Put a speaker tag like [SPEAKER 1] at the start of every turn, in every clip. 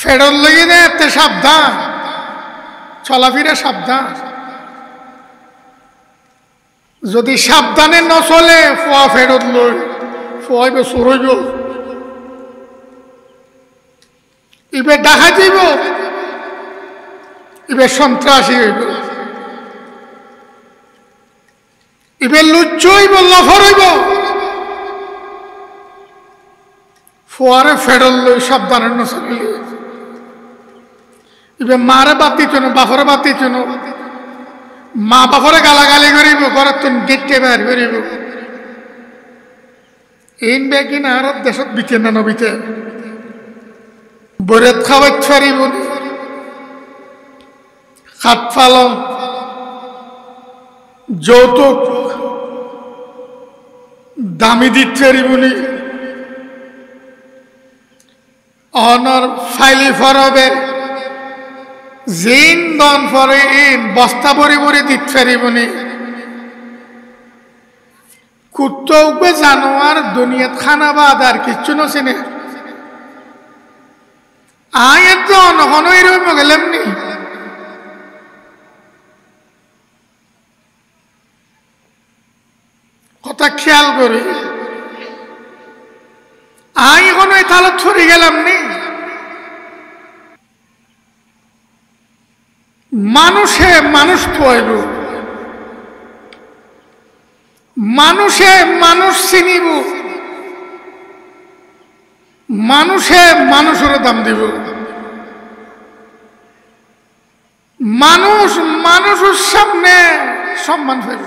[SPEAKER 1] ফেরত লইয়ে দেয় এতে সাবধান, চলাফিরা সাবধান। যদি সাবধানে ন চলে ফুয়া ফেরত লই ফুয়াইব চুরইব, ইবে ডাকা যাইব, ইবে সন্ত্রাসী হইব, ইবে লুচ্চ হইব, লফর হইব। ফুয়ারে ফেরত লই সাবধানে ন চলিলে ইবে মারে বাদ দিত না, বাপরে বাদ দিত না, মা বাপরে গালাগালি করিব, ঘরের তুন গেটে বের করিব। এইন বেগি না আর দেশত বিতে না নবিতে বরেত খাওয়াই ছাড়িব, খাট পালন যৌতুক দামি দিতে পারিবনি, অনর ফাইলি ফরবে জিন দন ফরে ইন বস্তা ভরে ভরে দিতে পারিবনি। কুত্তা উঠবে জানোয়ার দুনিয়াত খানা বাদ আর কিচ্ছু নচিনে। আয় তো অনহন এরকম গেলাম নি, কথা খেয়াল করি। আয় এখন ওই তালত ছড়ি গেলাম নি। মানুষে মানুষ থইব, মানুষে মানুষ চিনিব, মানুষে মানুষের দাম দিব, মানুষ মানুষের সামনে সম্মান পাইব।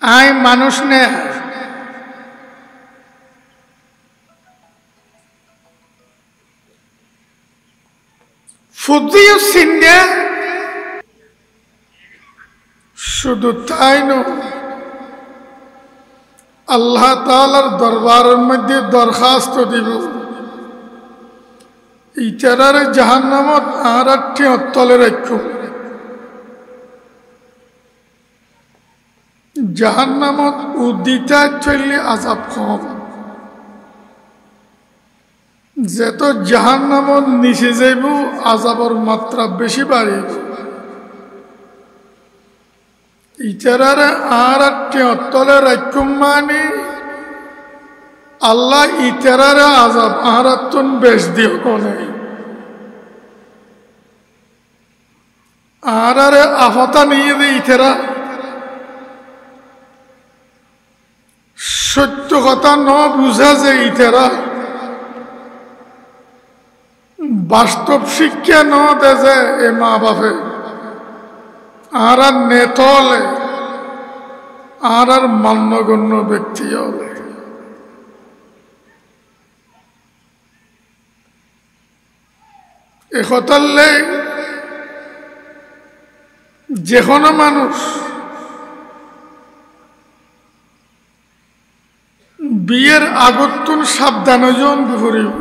[SPEAKER 1] আই মানুষ নে ফুদিও সিন্ধে, শুধু তাই নয় আল্লাহ তাআলার দরবারের মধ্যে দরখাস্ত দিব, ইতারার জাহান্নামত আর একটি তলে রাখো। জাহান্নামত উদিতা চললে আযাব কম, যেত জাহান্নামত নিচে যাইব আযাবর মাত্রা বেশি বাড়িব। ইতারারে আর একটি তলে রাখুম মানে আল্লাহ ইতারারে আযাব আর তুন বেশ দিও কোনে, আর আফতা নিয়ে দে ইতারা সত্য কথা ন বুঝা যে ইতারা বাস্তব শিক্ষা ন দে যে এ মা বাপে আর নেতলে আর মান্যগণ্য ব্যক্তি হলে। একতালে যে কোনো মানুষ বিয়ের আগতুন সাবধান জন ঘুরিব।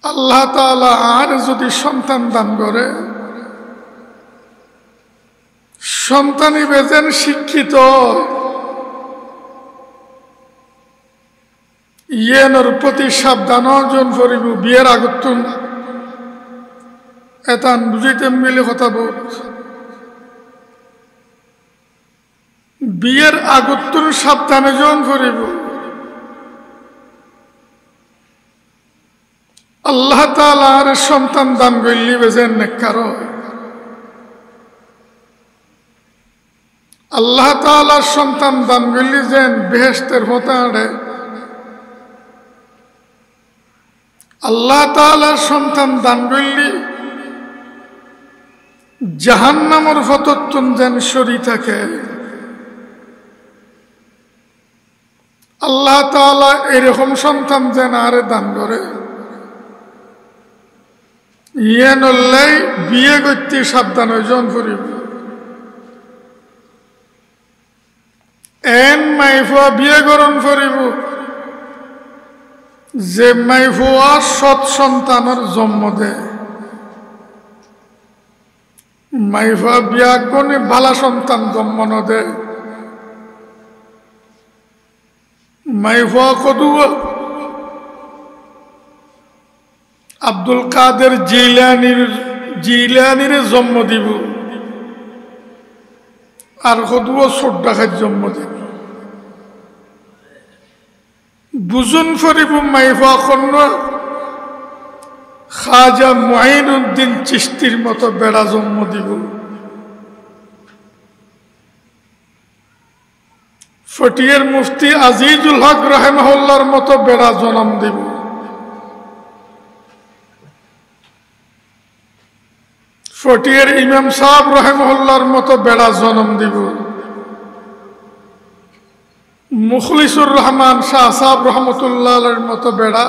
[SPEAKER 1] আল্লাহ তাআলা আর যদি সন্তান দান করে, সন্তানই বেজেন শিক্ষিত, ইয়েনর প্রতি সাবধান অর্জন করিব। বিয়ের আগতুন এতান বুঝিতে মিলে কথা বল, বিয়ের আগতুন সাবধানে জন করিব। আল্লাহ তাআলা আর সন্তান দান করলি বেজেন নেককার। আল্লাহ তাআলা সন্তান দান করলি যেন বেহেশতের হতাড়ে। আল্লাহ তাআলা সন্তান দান করলি জাহান্নামের ফততুন যেন সরি থাকে। আল্লাহ তাআলা এরকম সন্তান যেন আরে দান করে। ইয়ে নল্লাই বিয়ে করতে সাবধান জন করিব। এন মাইফুয়া বিয়ে গ্রহণ করিব যে মাইফুয়া সৎ সন্তানের জন্ম দেয়। মাইফুয়া বিয়া কোনে ভালা সন্তান জন্ম ন দেয়। মাইফা কদুয়া আব্দুল কাদের জিলানির জন্ম দিব আর কদুয়া ছোট্টা খাই জন্ম দিব বুঝুন ফরিব মাইফা কন্ন খাজা মুঈনুদ্দিন চিশতির মতো বেড়া জন্ম দিব ফটিয়ার মুফতি আজিজুল হক রাহিমাহুল্লাহর মতো বেড়া জন্ম দিব ফটিয়ার ইমাম সাহেব রাহিমাহুল্লাহর মতো বেড়া জন্ম দিব মুখলিসুর রহমান শাহ সাহেব রহমতুল্লাহর মতো বেড়া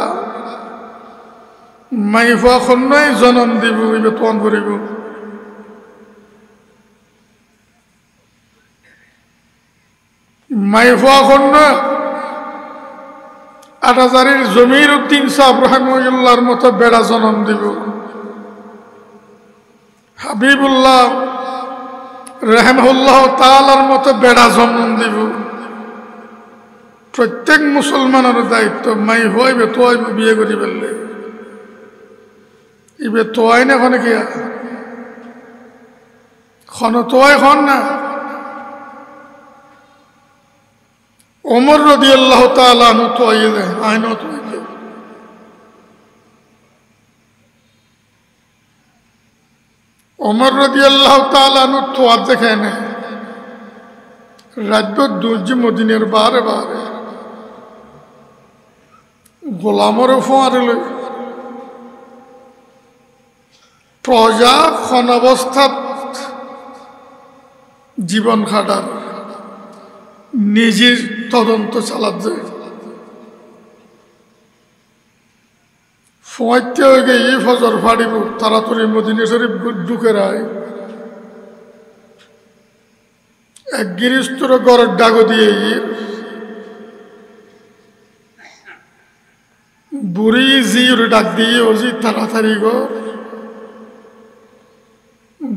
[SPEAKER 1] মাইফা খন্নই জন্ম দিব ইবে তোয়ান করিব মাইফা খন্ন আটাজারির জমির উদ্দিন সাহেব রহমতুল্লাহর মতো বেড়া জন্ম দিব হাবিবুল্লাহ রহমতুল্লাহ তাআলার মতো বেড়া জন্ম দিব প্রত্যেক মুসলমানের দায়িত্ব মাই হইবে তোয়াইব বিয়ে করি ফেললে ইবে তোয়াই না খনে কি খন তোয়াই খন না ওমর রাদিয়াল্লাহু তাআলা আনহু তোয়াই দেয় আইনও তোয়াই দেয় ওমর রাদিয়াল্লাহু তাআলা আনহু তোয়া দেখে না রাজ্য দুর্য মদিনের বারে বারে গোলামর ফোয়ারিল প্রজা খন অবস্থাত জীবন খাটার নিজের তদন্ত চালাত যায় ফোয়াইতে হয়ে গিয়ে ফজর ফাড়িব তাড়াতাড়ি মদিনা শরীফ ঢুকে রায় এক গিরিস্তর গড়ের ডাগো দিয়ে বুড়ি জির ডাক দিয়ে ওজি তাড়াতাড়ি গো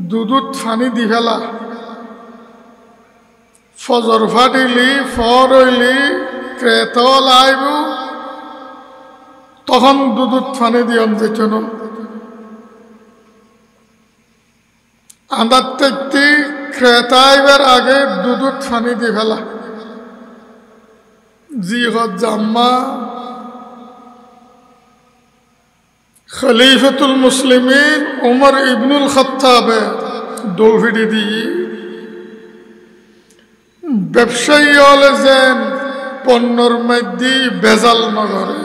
[SPEAKER 1] দুধ ফানি দি ফেলা ফজর ফাটিলি ফর হইলি ক্রেতল আইব তখন দুধ ফানি দিয়ন যেন আন্দার থেকে ক্রেতা আইবার আগে দুধ ফানি দি ফেলা জি জাম্মা খলিফাতুল মুসলিমিন উমর ইবনুল খাত্তাবে দৌড়ি দিয়ে ব্যবসায়ী হলে যেন পণ্যর মধ্যে ভেজাল নগরে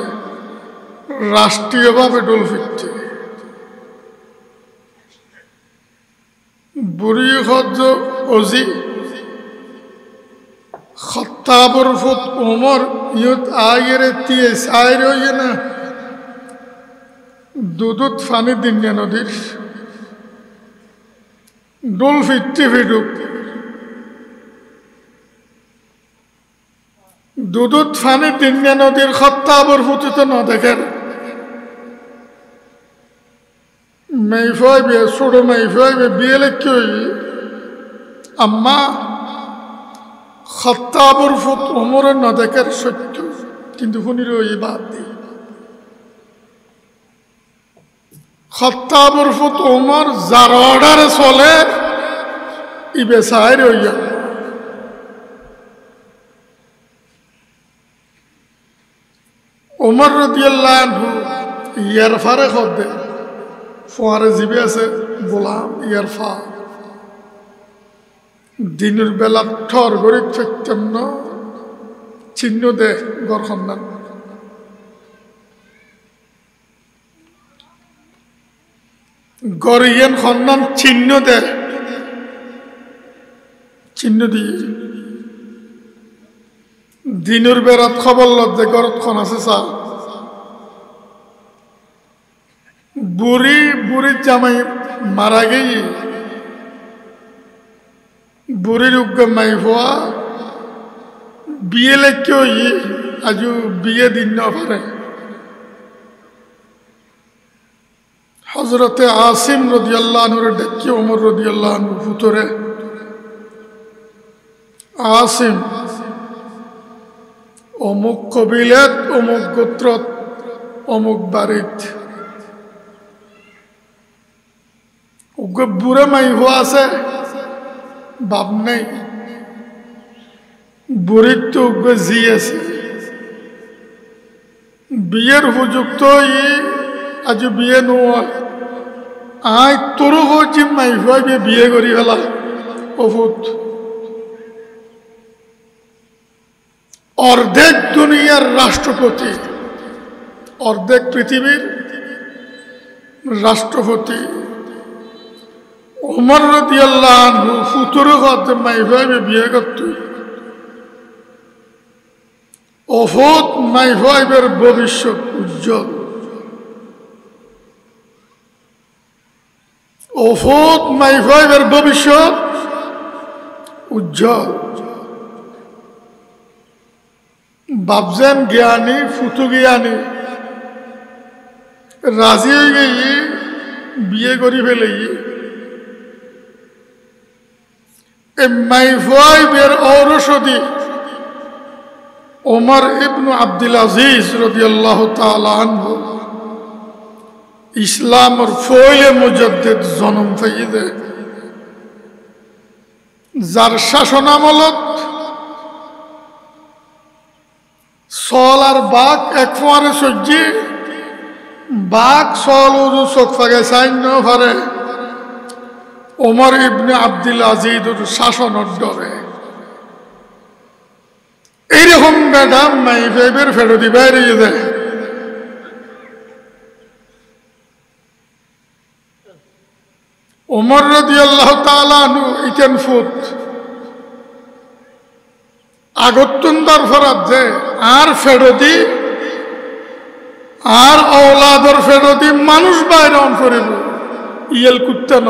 [SPEAKER 1] রাষ্ট্রীয়ভাবে ডোল ফিরছে বুড়ি হজ অজি খত্তাবর ফুত উমর ইয়ত আয়েরে তিয়ে সাইর হইয়ে না দুধ ফানি দিন নদীর ডোল ফিরতে ফিরুক দুধ ফানি দিন নদীর খত্তাবর ফুটিতে না দেখেন মাইফাইবে ছোট মাইফাইবে বিয়ে লেখি হই আম্মা খত্তাবর ফুট ওমরের না দেখার সত্য কিন্তু শুনির ওই বাদ দিই খত্তাবর ফুট ওমর যার অর্ডারে চলে ইবে সাইর হইয়া ওমর রাদিয়াল্লাহু আনহু ইয়ার ফারে খদ্দে ফোয়ারে জিবে আছে গোলাম ইয়ার ফা দিনের বেলা ঠর গরিব ফেকতাম না চিহ্ন দে গড় খন্দান গড়িয়ান খন্দান চিহ্ন দে চিহ্ন দিয়ে দিনের বেড়াত খবর লদ্দে গড়ত খন আছে চা বুড়ি বুড়ির জামাই মারা গিয়ে বুড়ির উগ্র মাই হওয়া বিয়ে লেখকেও আজ বিয়ে দিন না পারে হজরতে আসিম রাদিয়াল্লাহু আনহুর ডেকে ওমর রাদিয়াল্লাহু আনহু ফুতরে আসিম অমুক কবিলত অমুক গোত্রত অমুক বাড়িত বুড়ে মাইভ আছে বাপ নাই বুড়ির তো জি আছে বিয়ের উপযুক্ত আজ বিয়ে নোয়া আই তোরও হচ্ছে মাইভ বিয়ে করি ফেলা অভূত অর্ধেক দুনিয়ার রাষ্ট্রপতি অর্ধেক পৃথিবীর রাষ্ট্রপতি ওমর রাদিয়াল্লাহু আনহু ফুতুর হতে মাইভাবে বিয়ে করত অফত মাইভাবের ভবিষ্যৎ উজ্জ্বল অফত মাইভাবের ভবিষ্যৎ উজ্জ্বল বাপজেন জ্ঞানী ফুতু জ্ঞানী রাজি হয়ে গিয়ে বিয়ে করি ফেলে মাইফাইবের ঔরসদি ওমর ইবনু আব্দুল আজিজ রাদিয়াল্লাহু তাআলা আনহু ইসলামের ফয়লে মুজাদ্দিদ জন্ম পাইয়ে যার শাসনামলত সল আর বাঘ এক ফোয়ারে সজ্জি বাঘ সল উজু চোখ ফাগে সাইন্য ফারে ওমর ইবনে আব্দুল আজিজের শাসনের ডরে এইরকম ম্যাডাম মাইফেবের ফেরতি বাইরে দেয় ওমর রাদিয়াল্লাহু তাআলা আনহু ইতেন ফুত আগতুন দরফরাত যে আর ফেরতি আর ঔলাদর ফেরতি মানুষ বাইরে অন করিব ইয়েল কুত্তে ন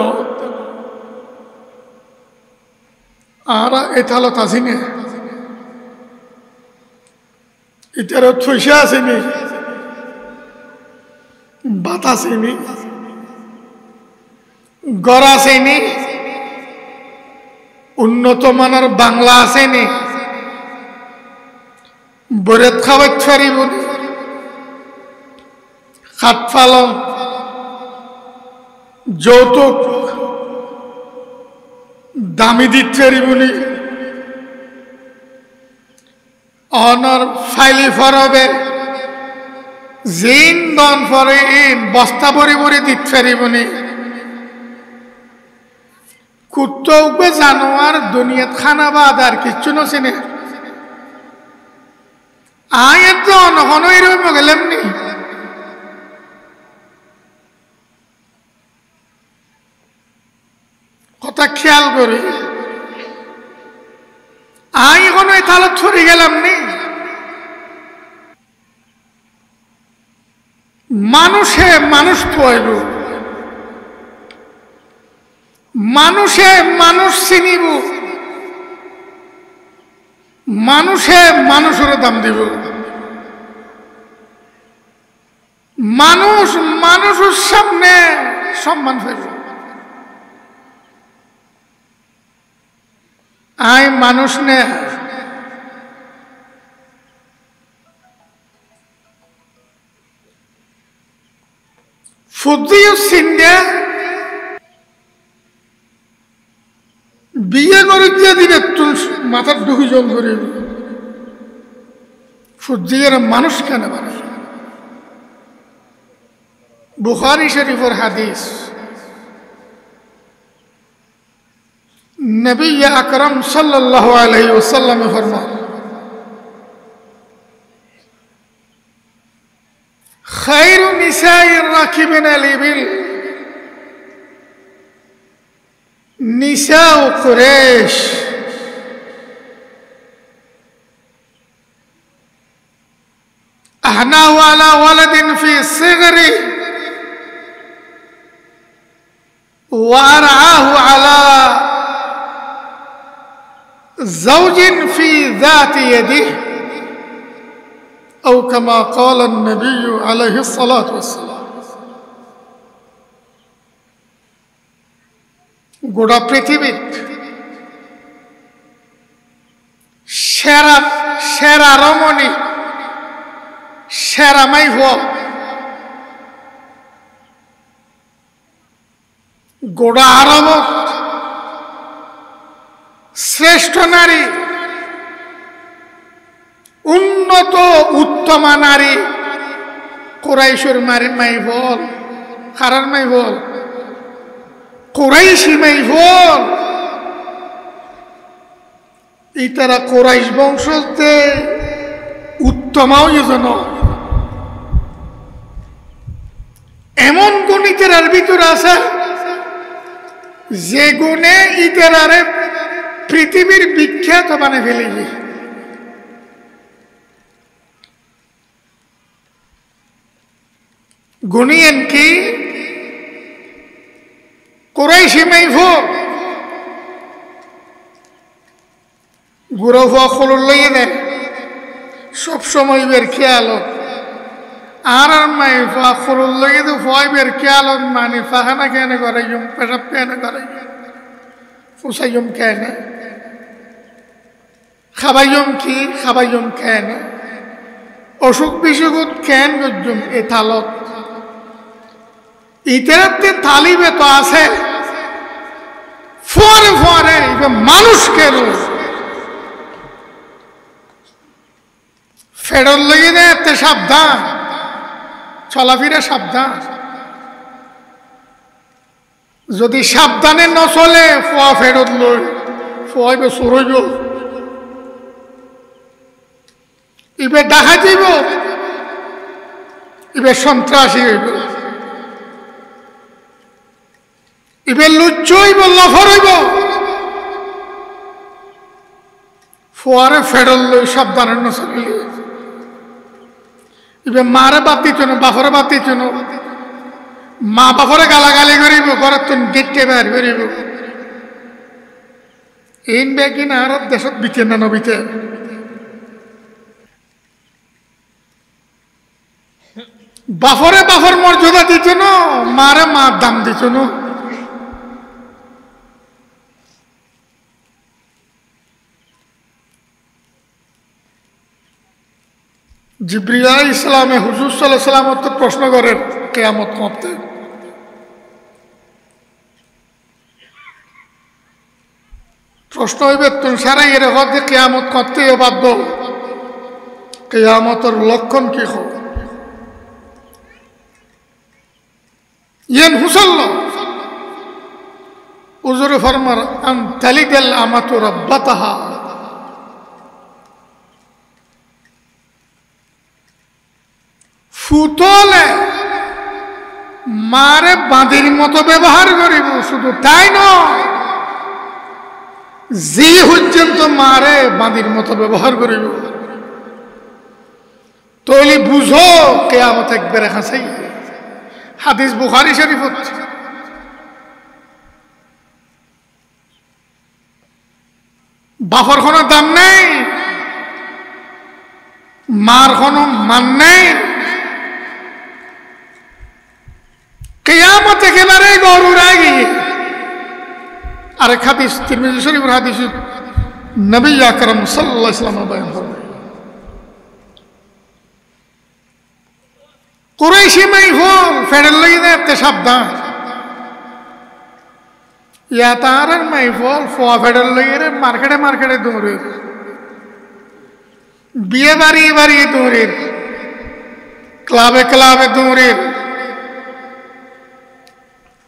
[SPEAKER 1] আর এথালত আসিনি ইতার থইসা আসেনি বাত আসেনি গড় আসেনি উন্নত মানের বাংলা আসেনি বরেত খাওয়াত ফারিব খাট পালন যৌতুক দামি দিত ফারিবনি অনর ফাইলি ফরবে জিন দন ফরে ইন বস্তা ভরি ভরি দিত ফারিবনি কুত্ত উঠবে জানোয়ার দুনিয়াত খানা বাদ আর কিচ্ছু নছিনে আয়ের তো অনহন এরকম গেলাম নি কথা খেয়াল করি আই এখন এই তালত ছড়ি গেলাম নি মানুষে মানুষ পাইব মানুষে মানুষ চিনিব মানুষে মানুষের দাম দিব মানুষ মানুষের সামনে সম্মান পাইব আই মানুষ নে ফুদ্দিও সিন্ধে বিয়ে করে দিয়ে দিলে তুল মাথার ডুবি জল করে ফুদ্দিয়ের মানুষ কেন মানে বুখারী শরীফের হাদিস নবী আকরাম সাল্লাল্লাহু আলাইহি ওয়াসাল্লাম ফরমান খায়রু নিসাইর রাকিবিন আল-ইবিল নিসাউ কুরাইশ أهناه على ولد في صغره وأرعاه على زوج في ذات يده أو كما قال النبي عليه الصلاة والسلام গোটা পৃথিবীত সেরা সেরা রমণী সেরা মাইফ গোড়া আরব শ্রেষ্ঠ নারী উন্নত উত্তমা নারী কুরাইশের মাইফল কারার মাইফল কুরাইশি মাইফল ইতারা কুরাইশ বংশতে উত্তমাও যেন এমন গুণ ইতারার ভিতরে আছে যে গুণে ইতারারে পৃথিবীর বিখ্যাত বানিয়ে ফেলেছে গুণিয়েন কি কুরাইশি মাইফল গুরু ফখলুর লইয়ে দেয় সবসময় বের খেয়াল আর মাইফা খলুর লইয়ে তো ফয় বের খেয়াল মানে ফাহানা কেন করে পেশাব কেন করে ফুসাইম কেন খাবাইম কি খাবাইম কেন অসুখ বিসুখত কেন গজ্জুম এ থালত ইতারাতে তালিবে তো আছে ফোয়ারে ফোয়ারে মানুষকে ফেরত লেগে দেয় এতে সাবধান চলাফিরা সাবধান যদি সাবধানে ন চলে ফোয়া ফেরত লই ফোয়াইব সরইব ইবে দেখা যাইব ইবে সন্ত্রাসী হইব ইবে লুচ্চ হইব লফর হইব ফোয়ারে ফেরত লই সাবধানে ন চলিলে ইবে মারে বাদ দিত না বাপরে বাদ দিত না মা বাপরে গালাগালি করিব ঘরের তুন গেটে বের করিব এইন বেগি না আর দেশত বিতে না নবিতে বাপরে বাপর মর্যাদা দিত না মারে মার দাম দিত না জিবরিল আলাইহিস সালামে হুজুর সাল্লাল্লাহু আলাইহি ওয়াসাল্লাম তো প্রশ্ন করেন কিয়ামত কবে প্রশ্ন হইবে তুমি সারা এর হতে কিয়ামত করতে বাধ্য কিয়ামতের লক্ষণ কি হবে ইয়েন হুসাল্লাহ হুজুর ফরমার আন তালিদাল আমাতু রাব্বাতাহা ফুতলে মারে বাঁধির মতো ব্যবহার করিব শুধু তাই নয় যে পর্যন্ত মারে বাঁধির মতো ব্যবহার করিব তাহলে বুঝো কিয়ামত একবারে হাসাই হাদিস বুখারী শরীফত বাপর কোনো দাম নেই মার কোনো মান নেই কিয়ামত একেবারে গরুর আগে আরেক হাদিস তিরমিজি শরীফের হাদিস নবী আকরাম সাল্লাল্লাহু আলাইহি ওয়াসাল্লাম বয়ান করেন কুরাইশি মাইফল ফেডার লইনে তে সাবধান ইয়া তারার মাইফল ফোয়া ফেডার লইরে মার্কেটে মার্কেটে দৌড়ে বিয়ে বাড়ি দৌড়ে ক্লাবে ক্লাবে দৌড়ে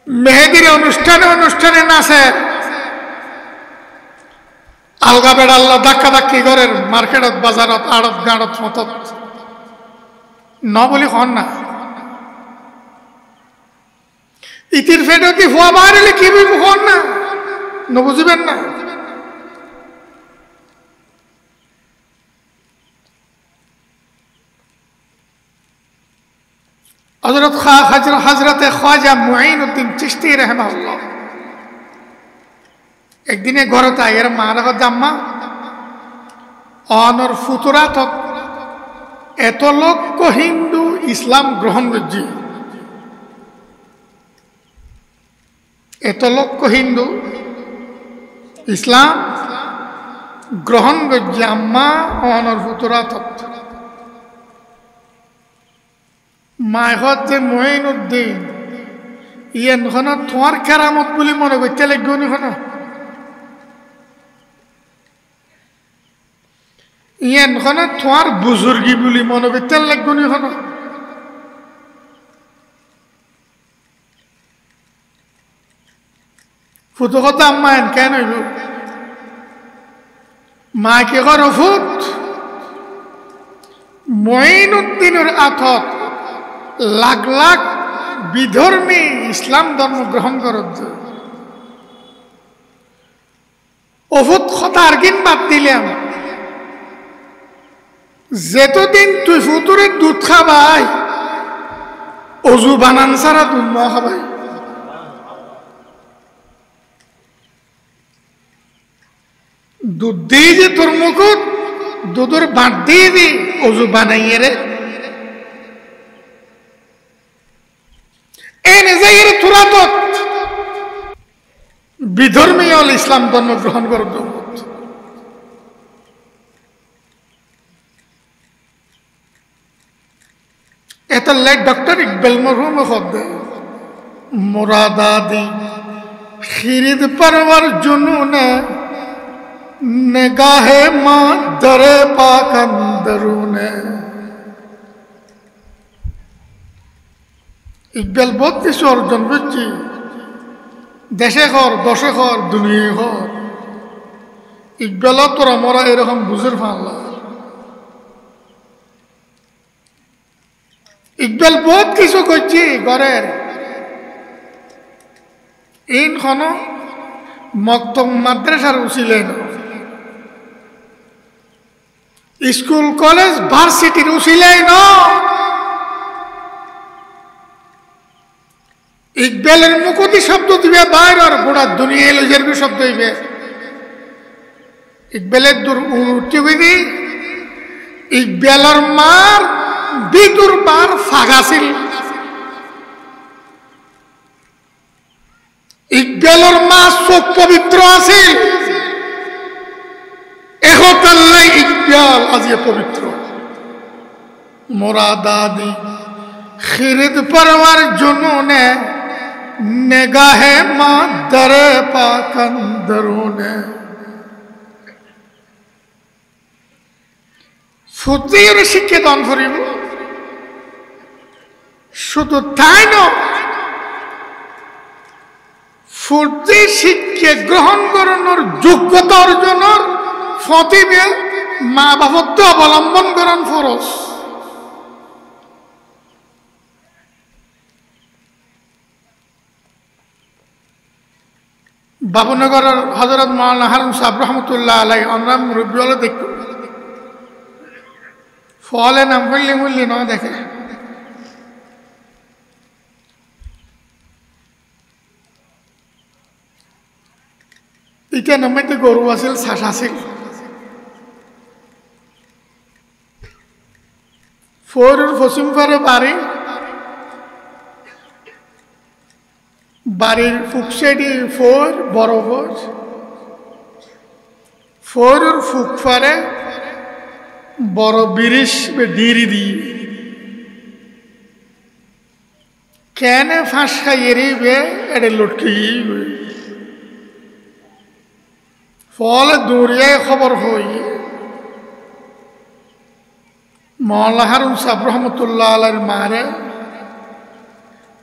[SPEAKER 1] মেহেদির অনুষ্ঠানে নাচে আলগা বেড়াল্লা ধাক্কা ধাক্কি করে মার্কেটত বাজারত আড়ত গাড়ত মতত ন বলি হন না ইতির ফেডতি হওয়া বাড়িলে কি বুঝবো হন না ন বুঝবেন না হযরত খ্বাজা মুঈনুদ্দিন চিশতি রাহিমাহুল্লাহ একদিনে ঘরে তাই এর মা রাখা জাম্মা অনর ফুতুরা তক এত লক্ষ হিন্দু ইসলাম গ্রহণ করছে এত লক্ষ হিন্দু ইসলাম গ্রহণ করছে আম্মা অনর ফুতুরা তত্ত্ব মায়হত যে মঈনুদ্দিন ইয়ান খন তোমার কেরামত বলে মনে করতে লাগবে নি খন ইয়ান খন তোমার বুজুর্গি বলে মনে করতে লাগবে নি খন ফুতু কথা আম্মা এন কেন হইল মাকে ঘর ফুট মঈনুদ্দিনের আথত লাখ লাখ বিধর্মী ইসলাম ধর্ম গ্রহণ করত অভূত কথা আর কিন বাদ দিলাম যেতদিন তুই ফুতুরে দুধ খাবাই অজু বানান ছাড়া দুধ ন খাবাই দুধ দিয়ে যে তোর মুকুট দুধের বাঁট দিয়ে দি অজু বানাইয়ে রে এনে যাই তোরা তো বিধর্মী হল ইসলাম ধর্ম গ্রহণ করত এটা লাইক ডক্টর ইকবাল মরহুম খদ্দে মুরাদাদি খিরিদ পরওয়ার জুনুনে নিগাহে মা দরে পাক অন্দরুনে ইকবাল বহুত কিছু অর্জন করছি দেশে ঘর দশে ঘর দুনিয়ায় ঘর ইকবাল তোরা মরা এরকম বুঝের ফানলা ইকবাল বহুত কিছু করছি ঘরের ইন খন মক্তব মাদ্রাসার উচিলেন স্কুল কলেজ ভার্সিটির উচিলেই ন ইকবালের মুখতি শব্দ দিবে বাইরের গোড়া দুনিয়া লজের শব্দ হইবে ইকবালের দূর উঠতে হইবে ইকবালের মার বিদুর বার ফাগাছিল ইকবালের মা চোখ পবিত্র আছিল এহতাল্লাই ইকবাল আজি পবিত্র মুরাদাদি খিরিদ পরওয়ার জুনুনে নিগাহে মা দরে পাক অন্দরুনে ফুতির শিক্ষা দান করিব শুধু তাই নয় ফুটি শিক্ষা গ্রহণ করানোর যোগ্যতা অর্জনের ফতিবে মা বাপত্ব অবলম্বন করান ফরজ বাবুনগরের হযরত মাওলানা হারুন সাহেব রহমতুল্লাহ আলাইহি অনরাম মুরব্বী দেখো ফলে নাম করলে মূল্য না দেখে এটা নামাইতে গরু আছিল শ্বাস আছিল ফোরের পশ্চিম পারে বাড়ি বাড়ির ফুকসাইডি ফোর বড় ফোর ফোরের ফুক পারে বড় বিরিশ ডিরি দিয়ে কেন ফাঁস খাইয়ে রিবে এটা লটকে ফলে দৌড়িয়ে খবর হই মাওলানা হারুন সাহেব রহমতুল্লাহ আলাইহির মারে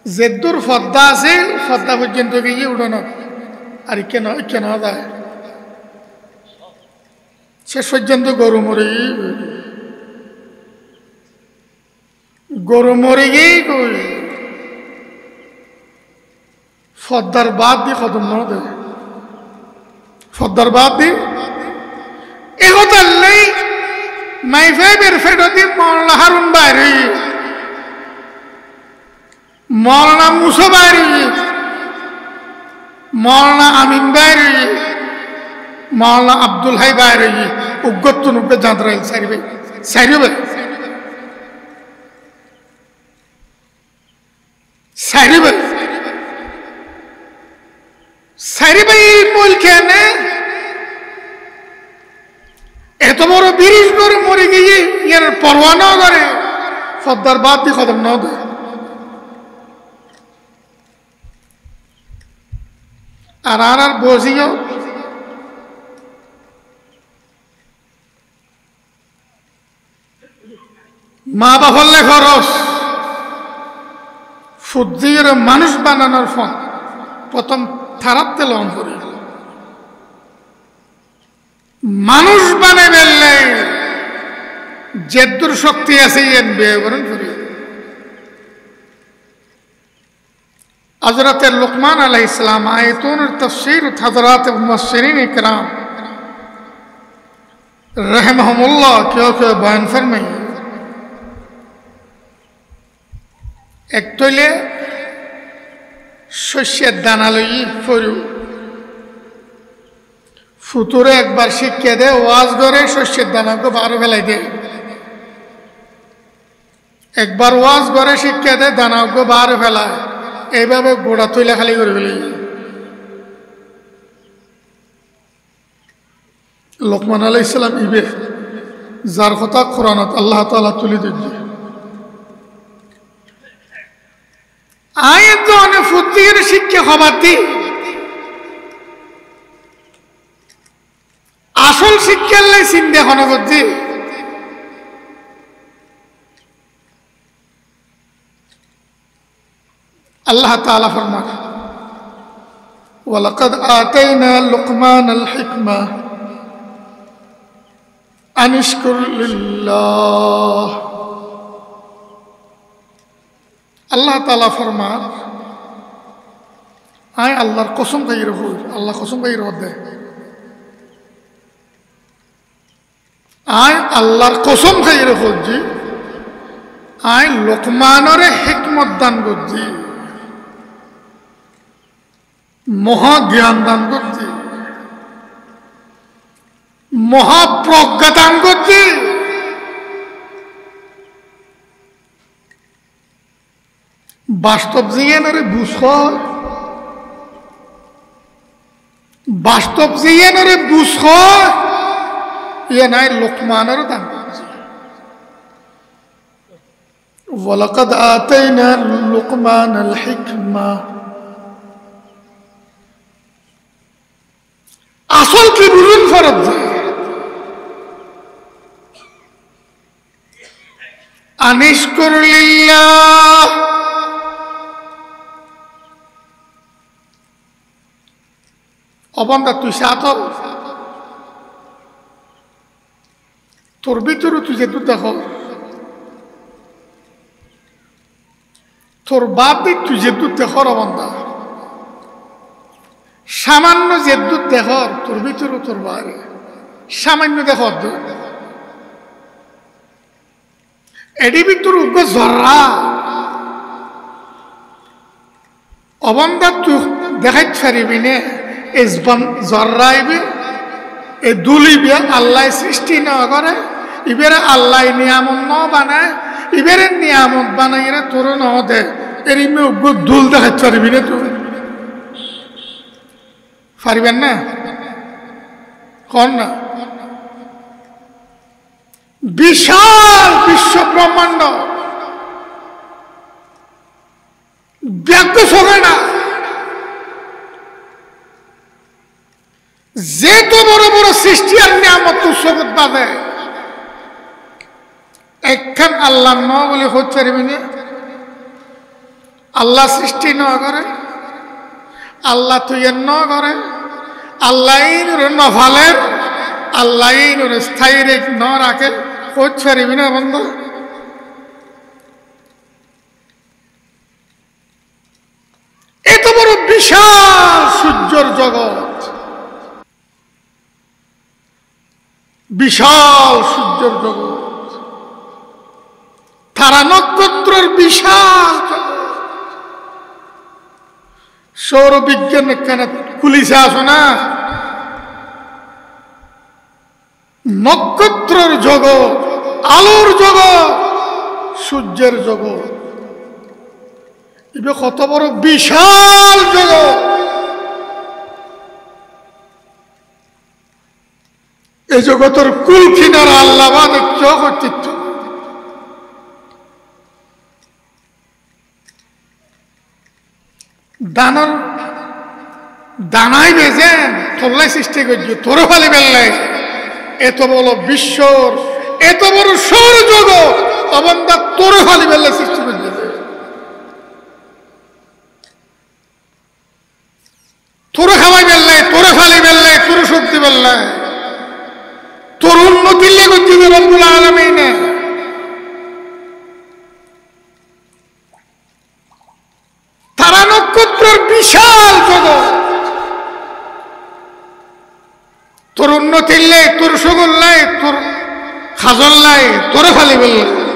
[SPEAKER 1] যেদুর ফদ্দা আছে ফদ্দা পর্যন্ত গিয়ে উঠানো আর কেন যায় শেষ পর্যন্ত গরু মরে গিয়ে কই ফদ্দার বাদ দিয়ে খতম না দেয় ফদ্দার বাদ দিয়ে এগোতার নেই মাইফেবের ফেরতি মাওলানা হারুন বাইরে মাওলানা মুসা বাইরে মাওলানা আমিন বাইরে মাওলানা আব্দুল হাই বাইরে উগ্গত নুকে জাঁদরাইল সাইবে বিরিশ করে মরে গিয়ে এর পরোয়া না করে সর্দার বাদ দিয়ে খতম না দেয় আর বসিও মা বাপলে খরচ ফুদ্দির মানুষ বানানোর ফোন প্রথম থারাপ তেল অন করে মানুষ বানে বেললে যেদুর শক্তি আছে এর বিবরণ করি হযরত লুকমান আলাইহিস সালাম আয়াতুনের তাফসীর হযরত মুফাসসিরিন ইকরাম रहमहुमुल्लाह क्यों बयान फरमाई एक तैले शस्येर दाना लई फरु ফুতুরে একবার শিক্ষা দে ওয়াজ করে শস্যের দানাকে বারো ফেলাই দে একবার ওয়াজ করে শিক্ষা দে দানাকে বারো ফেলায় এইভাবে গোড়া তুলে খালি করে ফেলে লোকমান আলাইহিস সালাম ইবে যার কথা কোরআনত আল্লাহ তাআলা তুলে দিচ্ছে আয়াত জনে ফুতির শিক্ষা খবর দি আসল শিক্ষার লাই চিন্তা এখন করছি আল্লাহ তাআলা ফরমান ওয়ালাকাদ আতাইনা লুকমানাল হিকমা আনিশকুর লিল্লাহ আল্লাহ তাআলা ফরমান আয় আল্লাহর কসম খাইর হই আল্লাহ কসম খাইর দে আয় আল্লাহর কসম খাইর হজি আয় লোকমানরে হিকমত দান করছি মহা জ্ঞান দান করছি মহা প্রজ্ঞা দান করছি বাস্তব জীবনের বুঝ বাস্তব জীবনের বুঝ ইয়ে নাই লোকমানের দান করছি ওয়ালাকাদ আতাইনা লুকমানাল হিকমা আসল কি বুঝুন ফরজ আনিশকুর লিল্লাহ অবন্দা তুই সাত তোর ভিতরে তুই যেটু দেখো তোর বাপ দিক তুই যেটু দেখো অবন্দা সামান্য যেদুর দেখ তোর ভিতরে তোর বাইরে সামান্য দেখ এটি ভিতর উগ্র জর্রা অবন্ধা তুই দেখাই পারিবি নে এসবান জর্রাইবি এ দুলিবি আল্লাহ সৃষ্টি না করে ইবেরে আল্লাহ নিয়ামত ন বানায় ইবেরে নিয়ামত বানাই তোর ন দে এর ইমে উগ্র দুল দেখাই পারিবি নে তুই পারিবেন না কর না বিশাল বিশ্ব ব্রহ্মাণ্ড ব্যক্ত হবে না যে তো বড় বড় সৃষ্টি আর নিয়ামত সবুত বাদে একখান আল্লাহ ন বলে হচ্ছে আল্লাহ সৃষ্টি ন করে আল্লাহ তুই ন করে আল্লাহ নফালের আল্লাহ স্থায়ী ন রাখে হচ্ছে পারিবি না বন্ধু এত বড় বিশাল সূর্যর জগৎ বিশাল সূর্যর জগৎ তারা নক্ষত্রের বিশাল জগৎ সৌরবিজ্ঞান কেন খুলিছে আসো না নক্ষত্রের জগৎ আলোর জগৎ সূর্যের জগৎ এটা কত বড় বিশাল জগৎ এই জগতের কুল কিনারা আল্লাহ বাদে চোখ চিত্ত দানর দানাই বেজেন তোলাই সৃষ্টি করছি তোর ফালি বেললাই এত বড় বিশ্বর এত বড় সৌরজগৎ অবন্দা তোর ফালি বেললাই সৃষ্টি করছে তোর খাওয়াই বেললাই তোর ফালি বেললাই তোর শক্তি বেললাই তোর উন্নতি করছি রব্বুল আলামিনে তারা নক্ষত্রের বিশাল জগৎ তোর উন্নতি লাই তোর সগল লাই তোর খাজল লাই তোরে ফালি বেললাই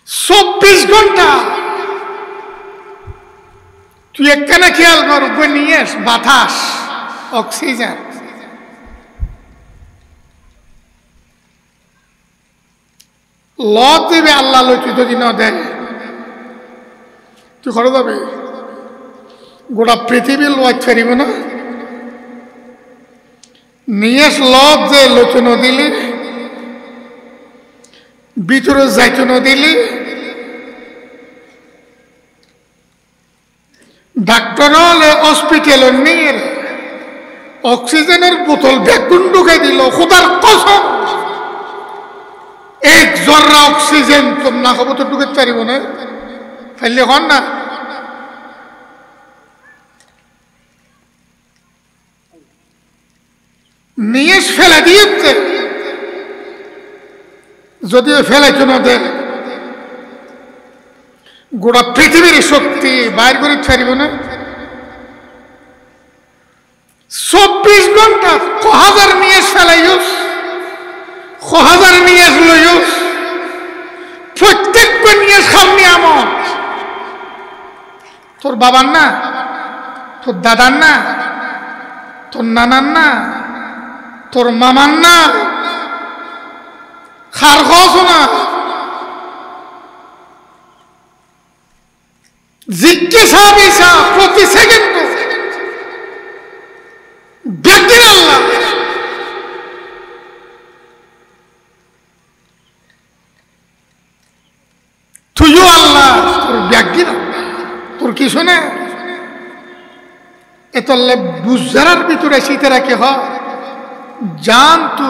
[SPEAKER 1] 24 ঘন্টা তুই একখানে খেয়াল কর উপরে নিয়ে বাতাস অক্সিজেন ল দেবে আল্লাহ তুই যদি না দেয় তুই ঘরে যাবে গোটা পৃথিবীর লোয়াজ ফেরিব না নিয়ে ল যে লোচন দিলি ভিতরে যাইতে না দিলি ডাক্তার হলে হসপিটাল নিয়ে অক্সিজেনের বোতল ব্যাগুন ঢুকে দিল খোদার কসম এক জর্রা অক্সিজেন তোর না খবর তো ঢুকে পারিব না ফাইলে হন না নিয়ে ফেলে দিয়েছে যদিও ফেলাইতো না দেয় গোটা পৃথিবীর শক্তি বাইর করে ছাড়িব না 24 ঘন্টা কহাজার নিয়ে ফেলাইস কহাজার নিয়ে লইস প্রত্যেকটা নিয়ে সামনে আমত তোর বাবার না তোর দাদার না তোর নানার না তোর মামার না খার খস না জিজ্ঞাসা বিষা প্রতি সেকেন্ড ব্যক্তির আল্লাহ তুইও আল্লাহ তোর ব্যক্তির তোর কি শোনে এতলে বুঝার ভিতরে শীতে রাখে হ जान तो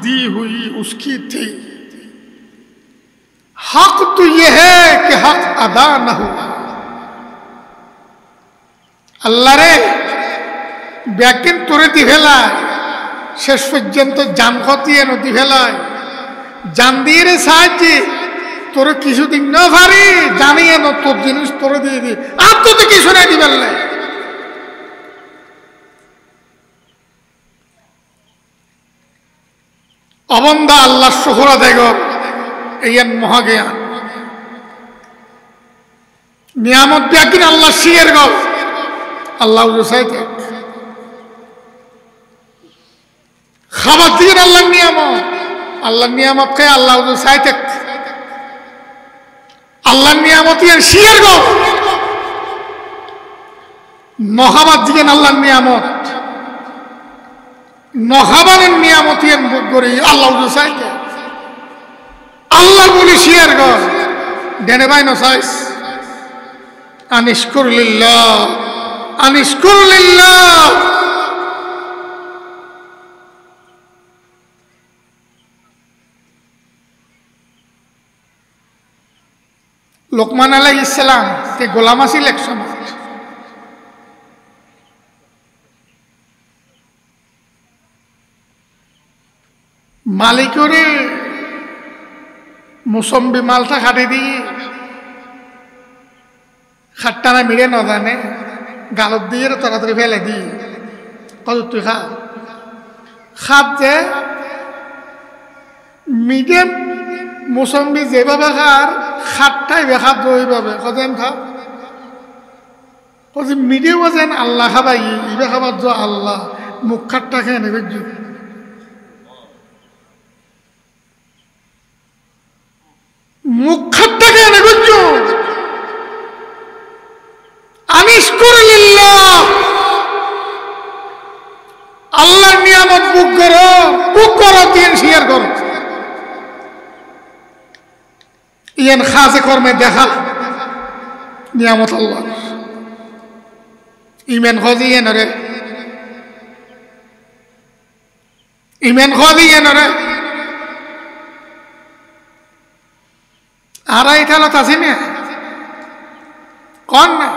[SPEAKER 1] दी हुई उसकी थी हक तो ये है कि हक अदा न हुआ अल्लाह रे ব্যাকিন তোরে দি ফেলায় শেষ পর্যন্ত জান খতিয়ে নদী ফেলায় জান দিয়ে রে সাহায্যে তোরে কিছুদিন না পারি জানিয়ে ন তোর জিনিস তোরে দিয়ে দি আর তো কিছু না দি ফেললে অবন্দা আল্লাহ শুকর আদায় কর এই মহাজ্ঞান নিয়ামত ব্যাকিন আল্লাহ শিয়ের গল আল্লাহ চাইতে খাবার দিয়ে আল্লাহ নিয়ামত খাই আল্লাহ চাইতে আল্লাহ নিয়ামত শিয়ের গল নখাবার দিয়ে আল্লাহ নিয়ামত নখাবারের নিয়ামতি করি আল্লাহ চাইতে আল্লাহ বলি শিয়ার গর ডেনে ভাই নসাইস আনিশকুর লিল্লাহ লোকমান আলাইহিস সালাম তে গোলাম আছিল এক সময় মালিকরে মুসম্বি মালটা খাটে দিয়ে খাট্টানা মিড়ে ন জানে গালত দিয়ে তাড়াতাড়ি ফেলে দি কত তুই খাত যে মিডে মুসম্বি যেভাবে খার খাটটাই বেখাত ওইভাবে কতেন খা কত মিডেও যেন আল্লাহ খাবাই ইবে খাবার যো আল্লাহ মুখ খাটটা খেয়ে নেবে মুখ খাটটা খেয়ে নেবে আর লিল্লাহ, আল্লাহর নিয়ামত বুক করো তিন শেয়ার করো। ইয়ান খাজে কর্মে দেখা নিয়ামত আল্লাহ। ইমান খজি এন রে, ইমান খজি এন রে। আর এই খেলত আছে না কন না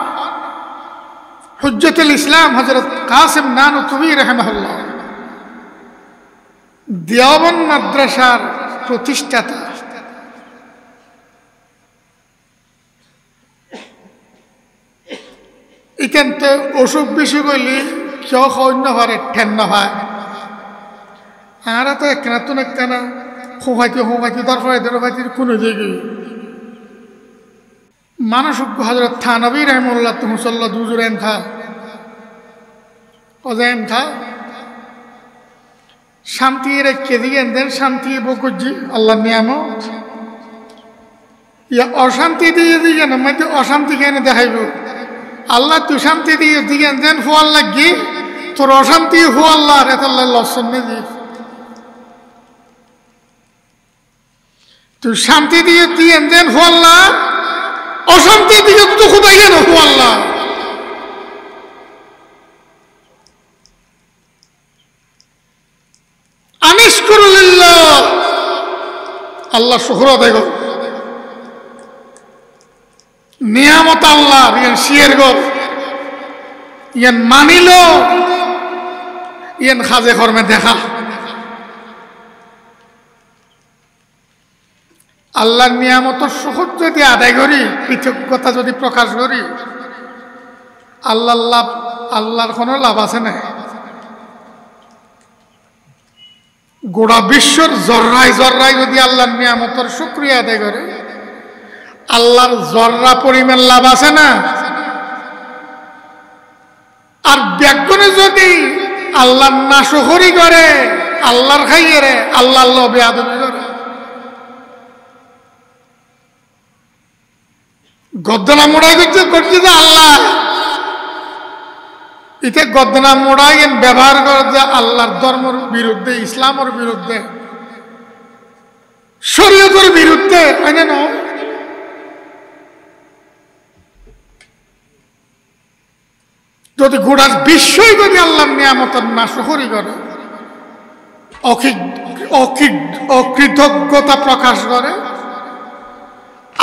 [SPEAKER 1] হুজ্জতুল ইসলাম হযরত কাসিম নানুতুবি রাহিমাহুল্লাহ দেওবন্দ মাদ্রাসার প্রতিষ্ঠাতা। এখান তো অসুখ বিসুখ হইলে কেউ সৈন্য হয় ঠেন্ন হয়। আর তো একখানা তো একখানা হোঁকাইতে দরফাইতে কোনো জায়গায় মানসজ্ঞ হজরত থানবী রহমুল্লাহ মুসল্লা দুজুর এন খা অজেন খা শান্তি রেখে দিয়ে দেন শান্তি বকুজি আল্লাহ নিয়ামত ইয়া অশান্তি দিয়ে দিয়ে না মানে অশান্তি কেন দেখাইব আল্লাহ তুই শান্তি দিয়ে দিয়ে দেন ফোয়াল লাগি তোর অশান্তি হো আল্লাহ রে আল্লাহ লসন দিয়ে তুই শান্তি দিয়ে দিয়ে দেন ফোয়াল্লাহ অশান্তি দিয়ে তো খুদাই কেন হো আল্লাহ। আনিশকুরুলিল্লাহ আল্লাহ শুকর আদায় কর। নিয়ামত আল্লাহ ইয়ান শিয়ের গর ইয়ান মানিল ইয়ান খাজে কর্মে দেখা। আল্লাহর নিয়ামতের শুকর যদি আদায় করি কৃতজ্ঞতা যদি প্রকাশ করি আল্লাহর কোনো লাভ আছে না। গোটা বিশ্বর জর্রায় জর্রায় যদি আল্লাহর নিয়ামতের শুকরিয়া আদায় করে আল্লাহর জর্রা পরিমাণ লাভ আছে না। আর ব্যাকরণে যদি আল্লাহর নাশকরি করে আল্লাহর খাইয়ে রে আল্লাহর লবে আদমি করে গদ্দনা মোড়াই করছে যে আল্লাহ ইতে গদ্দনা মোড়াই ব্যবহার করে যে আল্লাহর ধর্মের বিরুদ্ধে ইসলামের বিরুদ্ধে শরীয়তের বিরুদ্ধে যদি গোটা বিশ্বই যদি আল্লাহর নিয়ামতের নাশকরি করে অকৃতজ্ঞতা প্রকাশ করে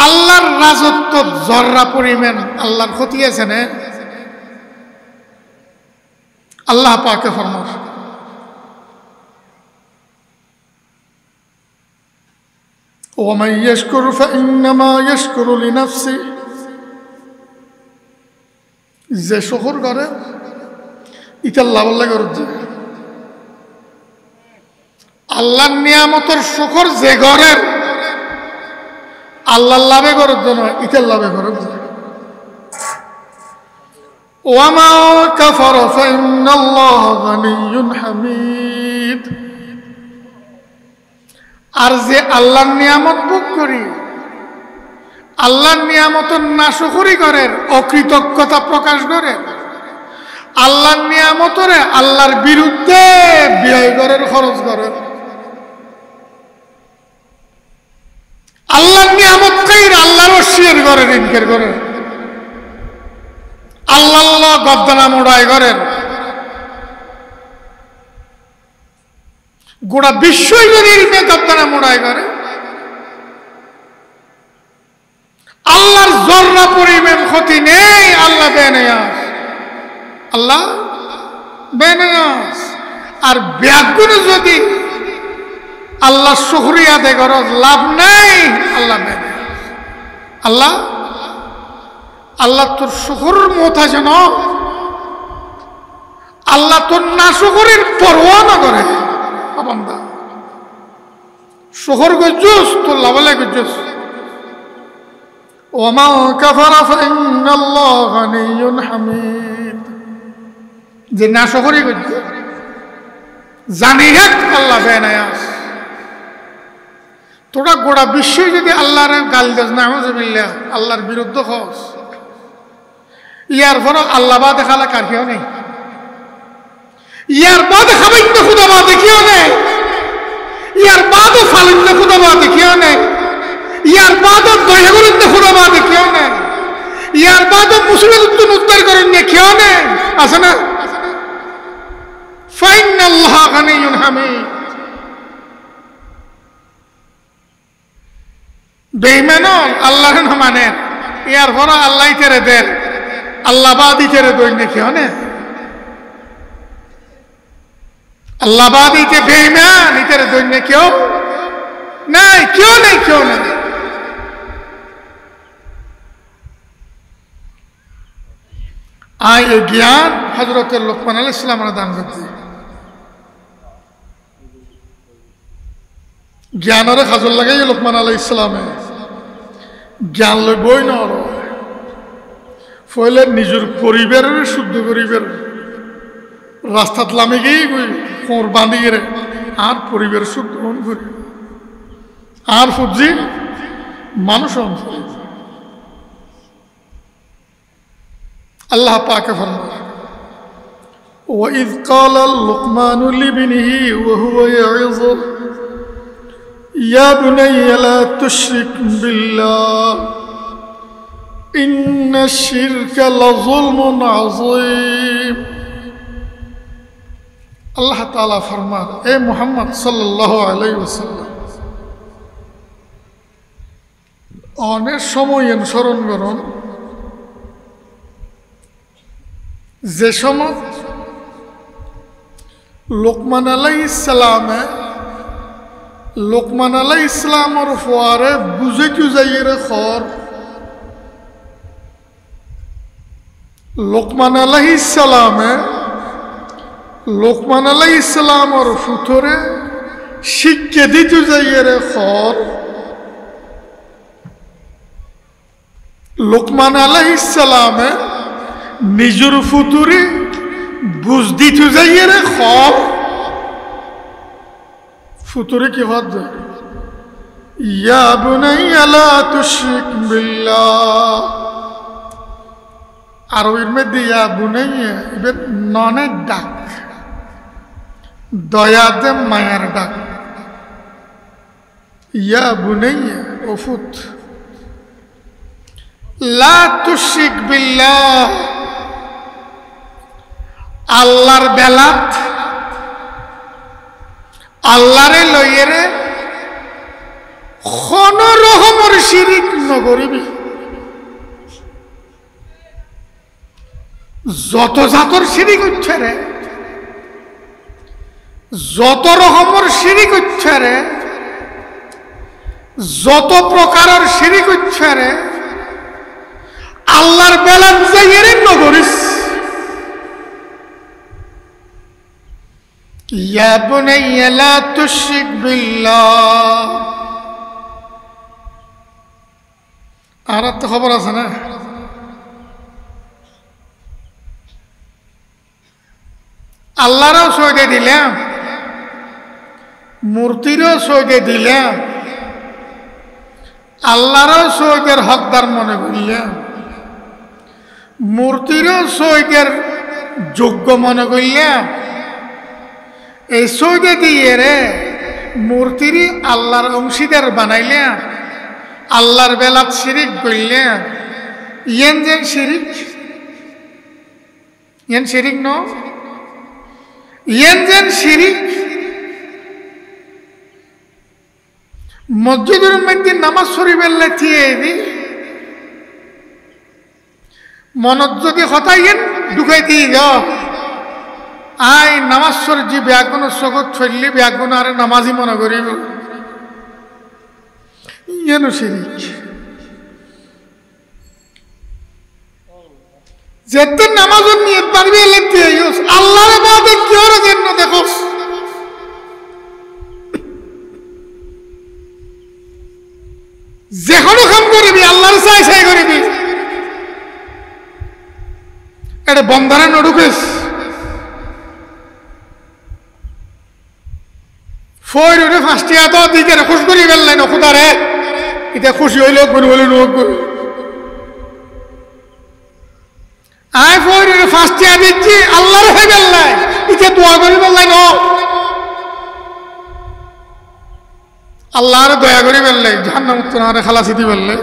[SPEAKER 1] আল্লাহর রাজত্ব জর্রা পরিমাণ আল্লাহর ক্ষতি আছে না। আল্লাহ পাকে ফরমান ওয়ামান ইয়াশকুরু ফাইন্নামা ইয়াশকুরু লিনাফসি, যে শুকর করে এটা লাভ আল্লাহ করছে। আল্লাহর নিয়ামতের শুকর যে ঘরের আল্লাহ লাভে করার জন্য ইটার লাভে করার জন্য। ওয়ামা কাফারা ফাইন্নাল্লাহ গানিয়্যুন হামিদ, আর যে আল্লাহর নিয়ামত ভোগ করি আল্লাহর নিয়ামতের নাশকরি করে অকৃতজ্ঞতা প্রকাশ করে আল্লাহর নিয়ামতরে আল্লাহর বিরুদ্ধে ব্যয় করার খরচ করে আল্লাহর নিয়ামত খাইর আল্লাহর অস্বীকার করেন ইনকার করেন আল্লাহ গদ্দানা মোড়াই করেন। গোটা বিশ্বই যদি ইলমে গদ্দানা মোড়াই করে আল্লাহর জর্রা পরিমাণ ক্ষতি নেই। আল্লাহ বেনায়াস, আল্লাহ বেনায়াস। আর ব্যাগুনে যদি আল্লাহ শুকরিয়া আদায় করো লাভ নেই। আল্লাহ বেনায়াস, আল্লাহ আল্লাহ তোর শুকর মত আছে না। আল্লাহ তোর না শুকরের পরোয়া না করে বান্দা শুকর গজুস তোর লাভলে গজুস। ওমা কাফারা ফাইন্নাল্লাহ গানিয়্যুন হামিদ, যে না শুকরি করছে জানি হে আল্লাহ বেনায়াস। তোরা গোটা বিশ্বই যদি আল্লাহর গাল দেস নাউযুবিল্লাহ আল্লাহর বিরুদ্ধে হস ইয়ার পর আল্লাহ বাদে খালা কার কেউ নেই, ইয়ার বাদে খাবাইতে খুদা বাদে কেউ নেই, ইয়ার বাদে ফালিতে খুদা বাদে কেউ নেই, ইয়ার বাদে দয়া করিতে খুদা বাদে কেউ নেই, ইয়ার বাদে মুসলিম উদ্ধার করেন না কেউ নেই, আছে না? ফাইনাল্লাহ গানিয়ুন হামিদ। বেঈমান আল্লাহর না মানেন, ইয়ার পর আল্লাহ তেরে দেন, আল্লাহ বাদি তেরে দইন না কেউ নেই, আল্লাহ বাদিতে বেঈমান ইতেরে দইন না কেউ নাই, কেউ নেই, কেউ নেই। এই জ্ঞান হযরত লোকমান আলাইহিস সালাম দান করতে, জ্ঞানরে খাজল লাগাই লোকমান আলাইহিস সালামে জ্ঞান লই বই না ফলে নিজের পরিবারের শুদ্ধ করিবার রাস্তাত লামে গিয়ে কোর বাঁধি গেলে আর পরিবার শুদ্ধ করি আর ফুজি মানুষ আল্লাহ পাকে ফরমান وَإِذْ قَالَ لُقْمَانُ لِابْنِهِ وَهُوَ يَعِظُهُ يَا بُنَيَّ لَا تُشْرِكْ بِاللَّهِ إِنَّ الشِّرْكَ لَظُلْمٌ عَظِيمٌ। আল্লাহ তাআলা ফরমান, এ মুহাম্মদ সাল্লাল্লাহু আলাইহি ওয়াসাল্লাম অনেক সময় স্মরণ করুন যে সময় লোকমান আলাইহিস সালামে লোকমান আলাইহিস সালামের ফুয়ারে বুঝে কি যাইরে খর লোকমান আলাইহিস সালামে লোকমান আলাইহিস সালামের ফুতরে শিক্ষা দিতে যাইরে খর লোকমান আলাইহিস সালামে নিজের ফুতুরে বুঝ দিতে যাইরে খর ফুতুরে কি হদ ইয়া বুনাইয়া লা তুশরিক বিল্লাহ। আরবির মধ্যে ইয়া বুনাইয়া এবার ননের ডাক, দয়াতে মায়ার ডাক। ইয়া বুনাইয়া ও ফুত লা তুশরিক বিল্লাহ, আল্লাহর বেলাত আল্লাহরে লইয়েরে কোন রকমের শিরিক নকরিবি। যত জাতর শিরিক হচ্ছে রে, যত রকমের শিরিক হচ্ছে রে, যত প্রকারের শিরিক হচ্ছে রে, আল্লাহর বেলাত যাইয়েরে নগরিস। ইয়া বুনাইয়া লা তুশরিক বিল্লাহ। আর একটা খবর আছে না, আল্লাহরও সইদে দিলাম, মূর্তিরও সইদে দিলাম, আল্লাহরও সইদের হকদার মনে করলাম, মূর্তিরও সইদের যোগ্য মনে করলাম। এই সইদে দিয়ে রে মূর্তিরই আল্লাহর অংশীদার বানাইলাম, আল্লাহর বেলাত শিরিক করলাম। ইয়েন যেন শিরিক, ইয়েন শিরিক ন, ইয়েন যেন শিরিক। মসজিদের মধ্যে নামাজ শরীফের লেথিয়ে দি মনত যদি হতাই ঢুকাই দিয়ে যাও, আই নামাজ শরীফ যে ব্যাগুন জগৎ ছড়লি ব্যাগুন আর নামাজি মনে করিব, ইয়েন শিরিক। যেতে নামাজের নিয়ে পারবি লেথিয়ে আল্লাহর বাদে কি ওর জন্য দেখোস। যে কোনো কাম করিবি আল্লাহর চাই চাই করিবি, এটা বন্ধারে নড়ুকেস ফই রে ফাঁসটি এত দিকে খুশ করি ফেললেন খুদারে, এটা খুশি হইলে করি হইলে নোক করি। কে দোয়া করি বললাই ন আল্লাহর দয়া করি বললে জাহান্নাম মুক্ত না খালাসি দি বললে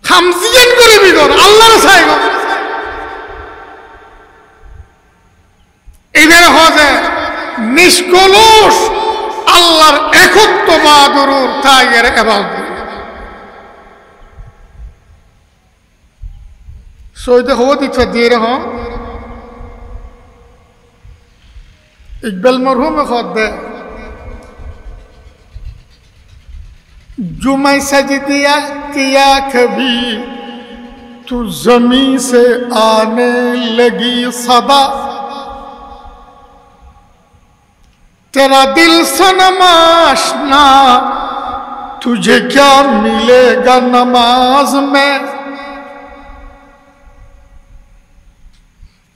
[SPEAKER 1] খামসিয়েন করে বিদর আল্লাহর সাহেব এদের হজে নিষ্কলুষ আল্লাহর একত্ববাদরুর তাইয়ের এবাদত সৈয়দে হওয়া দিচ্ছে দিয়ে রহম इकबाल मरहूम खुद दे जो मैं सजदिया किया कभी तू जमी से आने लगी सदा तेरा दिल सनम आशना तुझे क्या मिलेगा नमाज में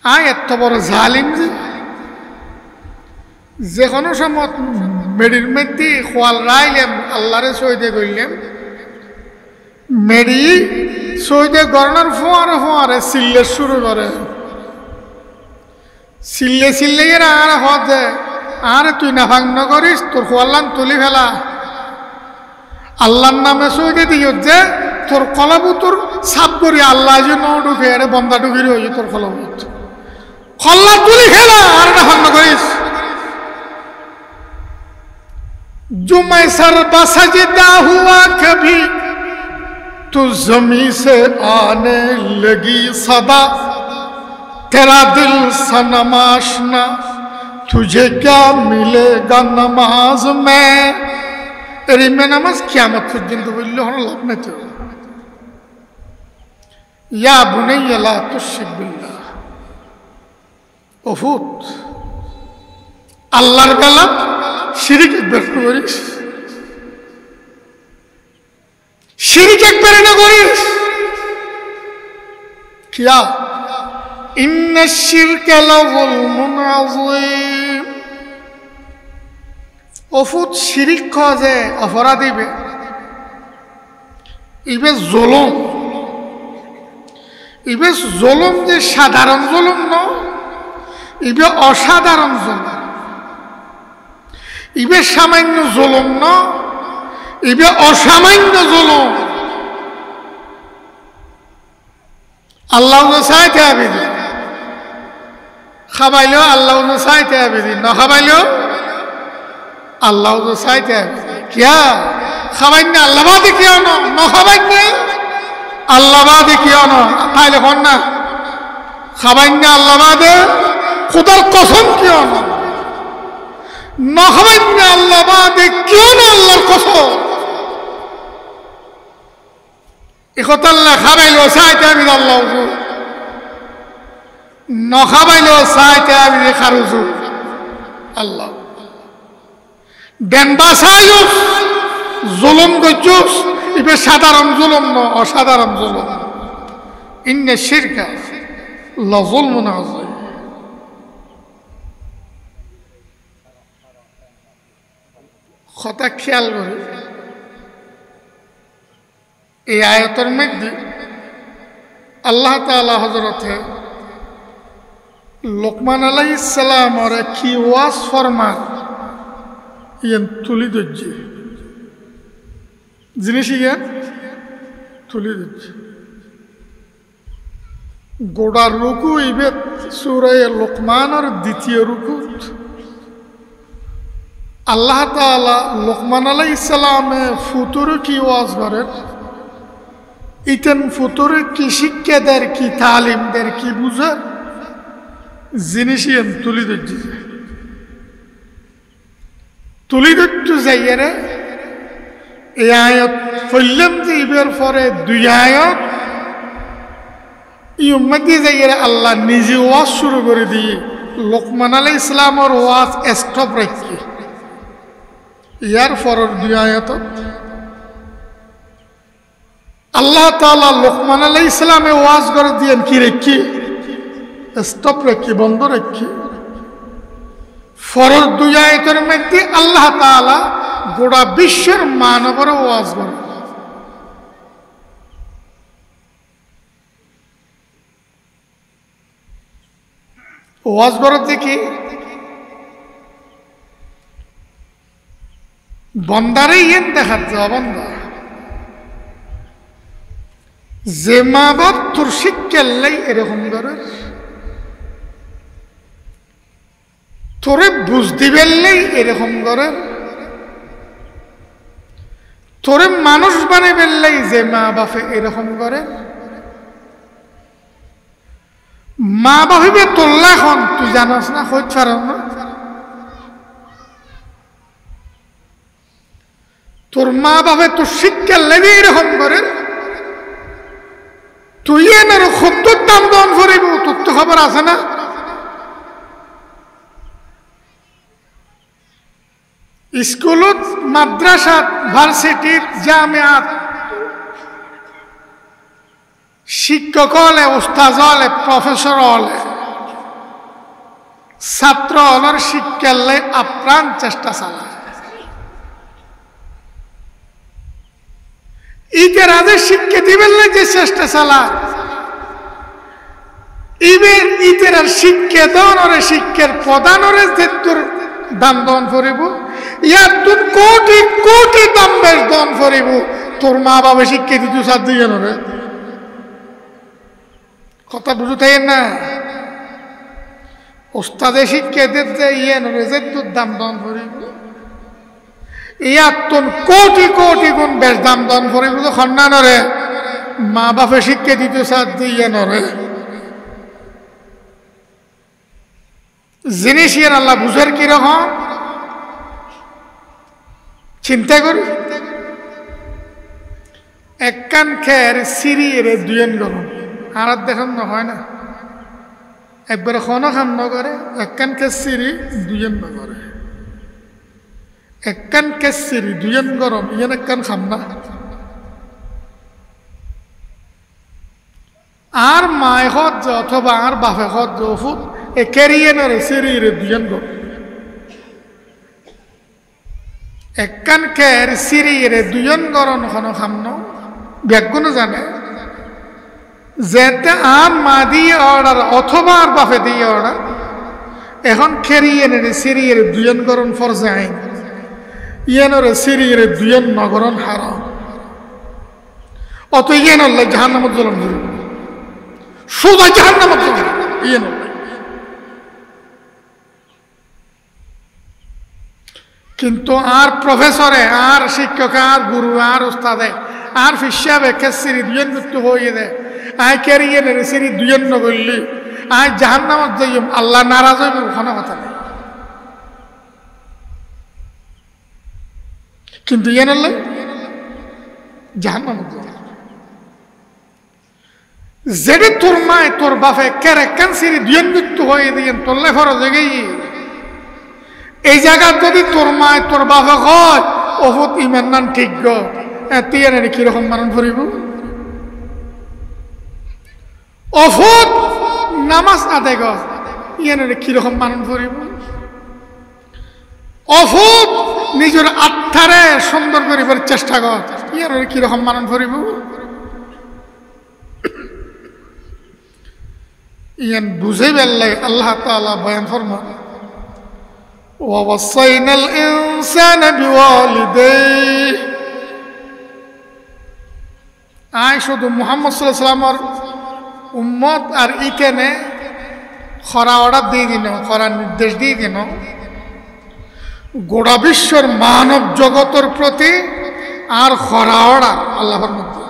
[SPEAKER 1] आयत तो बड़ा जालिम जी যে কোনো সময় মেডির মধ্যে খোয়াল রাইলেম আল্লাহরে সইদে করলেম মেডি সইদে গড়নার ফোয়ারে ফোয়ারে সিল্লে শুরু করে সিল্লে সিল্লে এরা আর হতে আর তুই না ভাঙন করিস তোর খোয়াল্লান তুলি ফেলা আল্লাহর নামে সইদে দিও যে তোর কলাবুতর সাপ করি আল্লাহ যে ন ঢুকে আরে বন্দা ঢুকির হয়ে তোর কলাবুত খল্লা তুলি ফেলা আর না ভাঙন করিস जो मैं सर बसजदा हुआ कभी तो जमी से आने लगी सदा तेरा दिल सनम आशना तुझे क्या मिलेगा नमाज में तेरी में नमाज क़यामत पर्यন্ত বললে হলো লাভ নাই তো या बुनय्या ला तुश्रिक बिल्लाह ওফুত আল্লাহর কালাম শিরিক একবার করিস শিরিক একবার না করিস কিয়া ইন্নাশ শিরকা লাযুলমুন আযীম ওফুত শিরিক কাজে অপরাধ দিবে ইবে জুলুম ইবে জুলুম যে সাধারণ জুলুম না ইবে অসাধারণ জুলুম ইবে সামান্য জুলুম না ইবে অসামান্য জুলুম আল্লাহ চাইতে আবেদি খাবাইলেও আল্লাহ চাইতে আবেদি না খাবাইলেও আল্লাহ চাইতে আবেদি কিয়া খাবাইন না আল্লাহ বাদে কিয় না খাবাইন না আল্লাহ বাদে কিয় না তাইলে কোন না খাবাইন না আল্লাহ বাদে খোদার কসম কিয় না নহবান্য আল্লাহ বাদে কেউ না আল্লাহর কসম একথা আল্লাহ খাবাইলো চাইতে আমি আল্লাহ নখাবাইলো চাইতে আমি খারুজু আল্লাহ দেন বাসাইস জুলুম গজুস ইবে সাধারণ জুলুম না অসাধারণ জুলুম ইন্না শিরকা লাযুলমুন আযীম কথা খেয়াল করে এই আয়াতের মধ্যে আল্লাহ তাআলা হযরতে লোকমান আলাইহিস সালাম ওরে কি ওয়াজ ফরমান ইয়ান তুলি দজ্জি জিনিস ইয়ান তুলি দজ্জি গোড়ার রুকু ইবে সূরা লোকমানের দ্বিতীয় রুকুত আল্লাহ তাআলা লোকমান আলাইহিস সালামে ফুতুরে কি ওয়াজ করেন ইতেন ফুতুরে কি শিক্ষা দেন কি তালিম দেন কি বুঝার জিনিসই তুলি ধরছি তুলি ধরতে যাইয়ারে এই আয়াত পড়লাম যে ইবের পরে দুই আয়াত ই উম্মতি যাইয়ারে আল্লাহ নিজে ওয়াজ শুরু করে দিয়ে লোকমান আলাইহিস সালামের ওয়াজ স্টপ রাখি ইয়ার পরের দুই আয়াত আল্লাহ তাআলা লোকমান আলাইহিস সালামে ওয়াজ করে দিয়েন কি রেখি স্টপ রেখি বন্ধ রেখি পরের দুই আয়াতের মধ্যে আল্লাহ তাআলা গোটা বিশ্বের মানবর ওয়াজ করে ওয়াজ বড় দেখি বন্দারে ইয়েন দেখার যাওয়া বন্দা যে মা বাপ তোর শিক্ষাল্লাই এরকম করে তোরে বুঝ দিবেল্লাই এরকম করে তোরে মানুষ বানাবেল্লাই যে মা বাপে এরকম করে মা বাপিবে তোল্লা এখন তুই জানাস না হইতে পার না তোর মা বাপে তোর শিক্ষা লেগে এরকম করে তুই এনার সত্তর দাম দন করিব তোর তো খবর আছে না স্কুলত মাদ্রাসাত ভার্সিটির জামিয়াত শিক্ষক হলে উস্তাদ হলে প্রফেসর হলে ছাত্র হলের শিক্ষালে আপ্রাণ চেষ্টা চালায় ইদের আগে শিক্ষা দিবেন যে চেষ্টা চালায় ইবের ইদের শিক্ষা দনরে শিক্ষার প্রদানরে যে তোর দান দন করিব ইয়ার তুই কোটি কোটি দামের দন করিব তোর মা বাবা শিক্ষা দিতে সাথ দিয়ে নরে কথা বুঝতে না ওস্তাদে শিক্ষা দিতে ইয়ে নরে যে তোর দাম দন করিব ইয়ার তোর কোটি কোটি গুণ বেশ দাম দন করিব তো খন্না নরে মা বাপে শিক্ষা দিতে সাথ দিয়ে নরে জিনিস ইয়ার আল্লাহ বুঝার কিরকম চিন্তা করি এক কান খের সিঁড়ি এর দুয়েন গরম আর দেখান না হয় না একবারে খনো খাম নগরে এক কান খের সিঁড়ি দুয়েন নগরে এক কান খের সিঁড়ি দুয়েন গরম ইয়ান এক কান খাম না আর মায় হত অথবা আর বাপে হত যফুত এ ক্যারিয়েনারে সিঁড়ি এর দুয়েন গরম একখান খের সিঁড়ি এর দুজন গরম কোনো খামনো ব্যাগুনো জানে যেতে আর মা দিয়ে অর্ডার অথবা আর বাপে দিয়ে অর্ডার এখন খেরি এনে সিঁড়ি এর দুজন গরম ফরজে আইন ইয়েনরে সিঁড়ি এর দুজন নগরণ হারাম অত ইয়েন জাহান্নামত জ্বলন ধরব সোজা জাহান্নামত জ্বলন ইয়েন কিন্তু আর প্রফেসরে আর শিক্ষক আর গুরু আর উস্তাদে আর ফিসাবে সিঁড়ি দুজন মৃত্যু হয়ে দেয় আয় ক্যারিয়ে নেবে সিঁড়ি দুজন নগরলি আয় জাহান্নামত যাইম আল্লাহ নারাজ হইব কোনো কথা নেই কিন্তু ইয়ে নলে জাহান্নামত যেটি তোর মায় তোর বাপে কেরে কেন সিঁড়ি দুজন মৃত্যু হয়ে দিয়েন তোরলে ফরজ গেই এই জায়গা যদি তোর মায় তোর বাবা হয় ওহত ইমান নান ঠিক গো তিয়ারে কিরকম মানুষ করিব অফত নামাজ আদায় গো ইয়ানে কিরকম মানুষ করিব অফত নিজের আত্মারে সুন্দর করিবার চেষ্টা কর ইয়ানে কিরকম মানুষ করিব ইয়ান বুঝে বেললে আল্লাহ তাআলা বয়ান ফরমান ووصينا الإنسان بوالديه আয় শুধু মুহাম্মদ সাল্লাল্লাহু আলাইহি ওয়াসাল্লামের উম্মত আর ইকেনে খরা অর্ডার দিয়ে দিন খরা নির্দেশ দিয়ে দিন গোটা বিশ্বের মানব জগতের প্রতি আর খরা অর্ডার আল্লাহর মধ্যে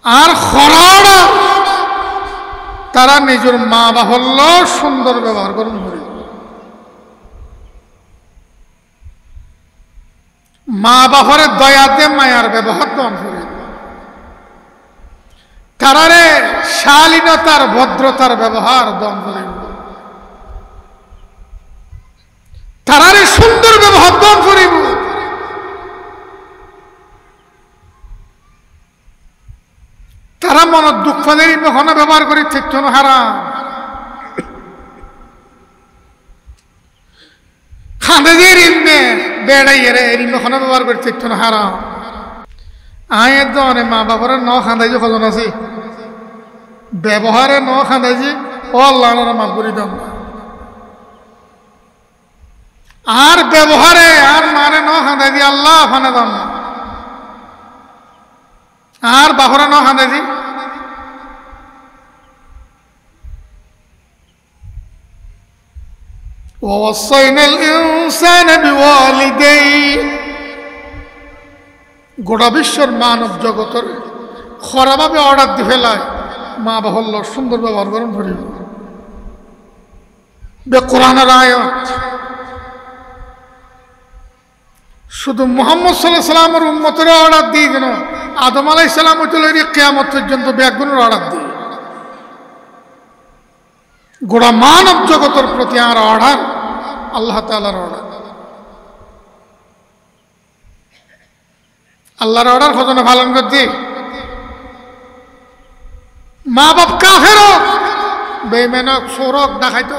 [SPEAKER 1] আর খরা অর্ডার তারা নিজের মা বাহল্য সুন্দর ব্যবহার করুন মা বাপরে দয়াতে মায়ার ব্যবহার দন করে তারারে শালীনতার ভদ্রতার ব্যবহার দন করে তারারে সুন্দর ব্যবহার দন করিব তারা মন দুঃখ দেয় কখনো ব্যবহার করি ঠিক হারাম খাঁদে দিয়ে রিমে বেড়াইয়ে রিমে ব্যবহার করে ঠিক হারাম আয় দনে মা বাবার ন খাঁদাইছি কজন আছি ব্যবহারে ন খাঁদাইছি ও আল্লাহ আনারা মাফ করে দাও না। আর ব্যবহারে আর মারে ন হাঁদা দি আল্লাহ ফানে দাম না, আর বাহরে ন হাঁদা দি ووصينا الإنسان بوالديه গোটা বিশ্বের মানব জগতের খরাভাবে অর্ডার দি ফেলায় মা বাহল্য সুন্দর ব্যবহার করুন করিব বে কোরআনের আয়াত শুধু মুহাম্মদ সাল্লাল্লাহু আলাইহি সাল্লামের উম্মতের অর্ডার দিয়ে যেন আদম আলাইহিস সালাম হইতে কিয়ামত পর্যন্ত ব্যাগুনের অর্ডার দিয়ে গোটা মানব জগতের প্রতি আর অর্ডার আল্লাহ তাআলার অর্ডার। আল্লাহর অর্ডার কতটা পালন করছি। মা বাপ কাফের হোক বেঈমান হোক চোর হোক ডাকাইত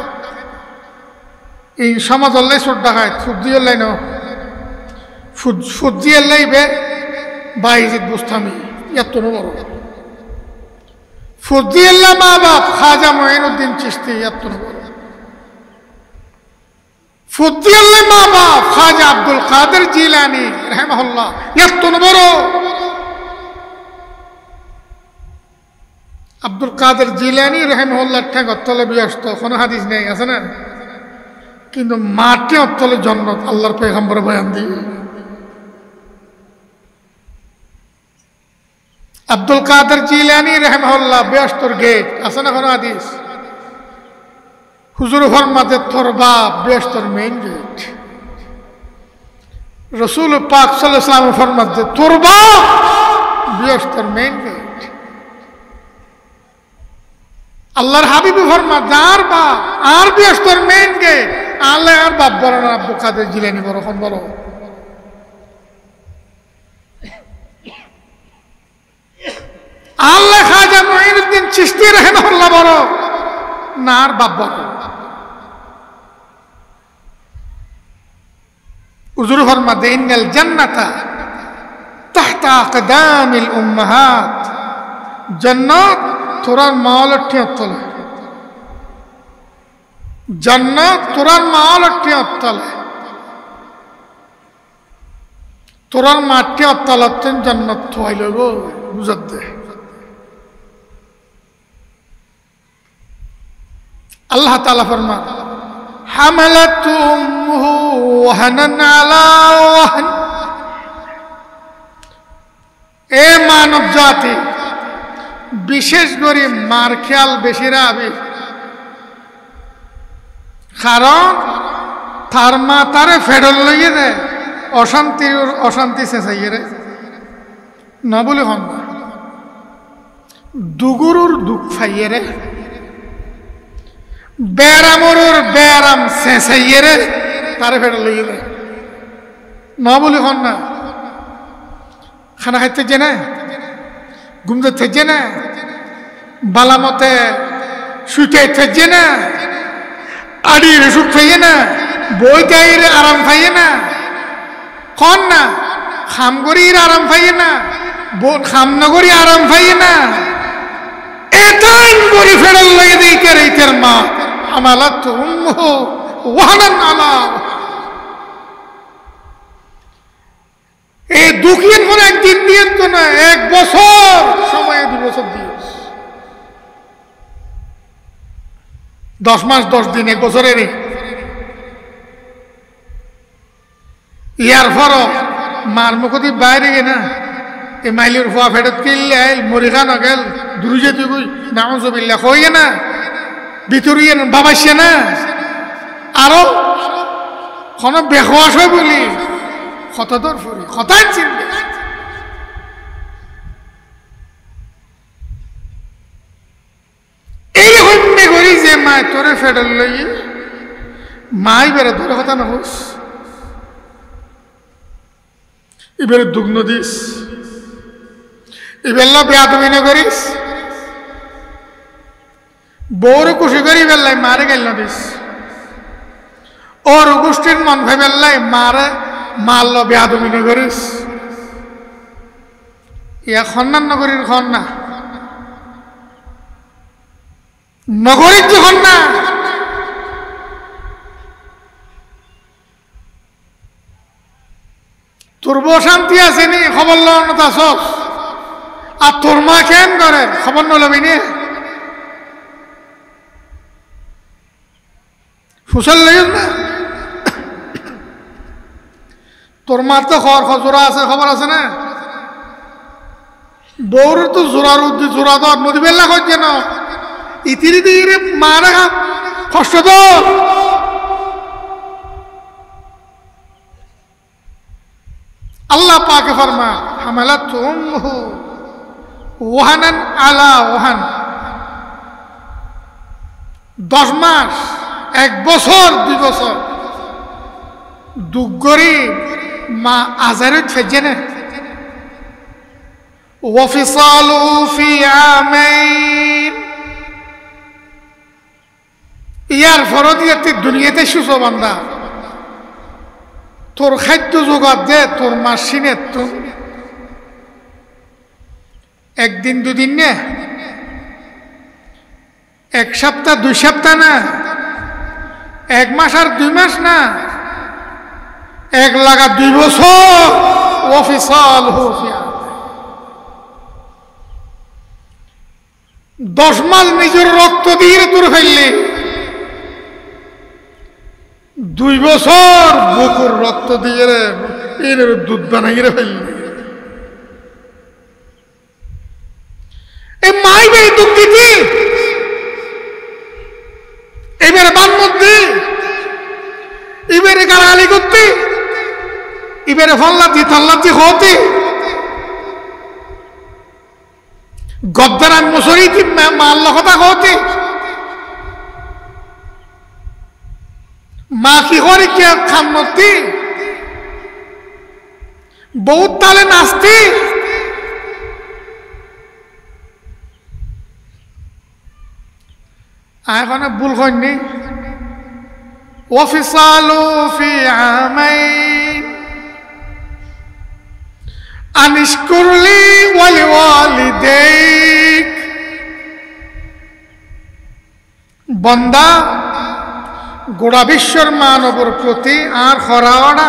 [SPEAKER 1] এই সমাজ হল্লাই চোর ডাকাইত ফুজি হল্লাই ন ফুজি হল্লাই বে বাইজিদ বুস্তামি এত বড় ফুজি হল্লা মা বাপ খাজা মঈনুদ্দিন চিশতি এত বড় ফুজি হল্লা মা বাপ খাজা আব্দুল কাদের জিলানী রাহিমাহুল্লাহ এত বড়। আব্দুল কাদের জিলানী রাহিমাহুল্লাহ ঠেঙ্গর তলে ব্যস্ত কোনো হাদিস নেই আছে না, কিন্তু মাটি অতলে জন্নত আল্লাহর পয়গম্বর বয়ান দিয়ে। আব্দুল কাদের জিলানী রাহিমাহুল্লাহ ব্যস্তর গেট আছে না কোনো হাদিস, হুজুর ফরমাতে তোর বাপ ব্যস্তর মেইন গেট। রসুল পাক সাল্লাল্লাহু আলাইহি ওয়াসাল্লাম ফরমাতে তোর বাপ ব্যস্তর মেইন গেট। আল্লাহর হাবিব ফরমা যার বাপ আর ব্যস্তর মেইন গেট আল্লাহ আর বাপ বড় না আব্দুল কাদের জিলানী বড় কোন বড়। আল্লাহ খাজা মঈনুদ্দিন চিশতি রাহিমাহুল্লাহ বড় না আর বাপ বড়। হুজুর ফরমাতে ইন্নাল জান্নাতা তাহতা আকদামিল উম্মাহাত, জান্নাত তোরার মাওলাটি অতলে, জান্নাত তোরার মাওলাটি অতলে, তোরার মাটি অতলাতেন জান্নাত থইল গো বুঝাত দে। আল্লাহ তাআলা ফরমান হামালাতু উম্মুহু ওয়াহানান আলা ওয়াহান। এ মানব জাতি বিশেষ করে মার খেয়াল বেশি রাখবে, কারণ তার মা তারে ফেডল লইয়ে দেয় অশান্তি চেঁচাইয়ে রে না বলে হন না, দুগুরুর দুঃখ ফাইয়ে রে বেড়ামরুর বেড়াম চেঁচাইয়ে রে তারে ফেডল লইয়ে দেয় না বলে হন না। খানা খাইতে যে না, ঘুমতে থেজে না, বালামতে শুইতে থেজে না, আড়ির সুখ খাইয়ে না, বইটাইর আরাম খাইয়ে না, কন না খাম করির আরাম খাইয়ে না, খাম নগরী আরাম খাইয়ে না, এটাই বড়ি ফেরল লাগে দিতে রেতের মা আমালাত উম্মুহু ওয়াহানান আলা। এই দুঃখের পরে একদিন দিয়ে তো না, 1 বছর সময় 2 বছর দিয়ে 10 মাস 10 দিন 1 বছরের ইয়ার পর মার মুখতি বাইরে গে না এ মাইলের ফুয়া ফেরত কিনলে মরি খান গেল দুরুজে তুই নাউজুবিল্লাহ হইয়ে না ভিতরিয়ে বাবাইছে না আরো কোনো বেখোয়াস হয় বলি কত দূর ফুরি কথাই চিনবে। এইরকম করি যে মায় তোরে ফেডল লই মাই বেড়ে তোর কথা না হোস এবারে দুগ্ন দিস এবেলা বেয়াদবি না করিস, বউরে খুশি করি বেল্লাই মারে গেল না দিস, ওর গোষ্ঠীর মন ভাই বেল্লাই মারে মারল বেয়াদবি না করিস। ইয়া খন্নান নগরীর খন্না নগরীর যখন না তোর বউ শান্তি আসেনি খবর লওয়ানো আসস আর তোর মা কেন করে খবর নলবি নি ফুসল লইল না তোর মার তো জোড়া আছে খবর আছে না বউর তো জোড়ার জোড়া তো নদী বেলা করছে না ইতিরি দিয়ে মারা কষ্ট তো আল্লাহ পাকে ফরমা হামালাত উম্মুহু ওয়াহানান আলা ওয়াহান 10 মাস 1 বছর 2 বছর দুগরি মা আজারে ছেজে না ওয়াফিসালু ফি আমাইন ইয়ার ফরদিয়াতে দুনিয়াতে সুসো বান্দা তোর খাদ্য জোগাড় দে তোর মাসিনে তো 1 দিন 2 দিন না 1 সপ্তাহ 2 সপ্তাহ না 1 মাস আর 2 মাস না 1 লাগা 2 বছর অফিসাল হোফিয়া 10 মাস নিজের রক্ত দিয়ে দূর ফেললি 2 বছর বুকুর রক্ত দিয়ে এর দুধ বানাইয়ে ফেললি এই মাই ভাই দুধ দিতি এবারে বান মধ্যে এবারে গালাগালি করতে এবারে ফল্লাতি থাল্লাতি হতে গদ্দারান মুসরিতি মাল্লা কথা হতে মা কি করে কে খামতি বহুত তালে নাচতি এখন ভুল হয়নি ওয়াফিসালু ফি আমাইন আনিশকুরলি ওয়ালি ওয়ালিদাইক বান্দা গোড়া বিশ্বর মানবর প্রতি আর খরাওয়াড়া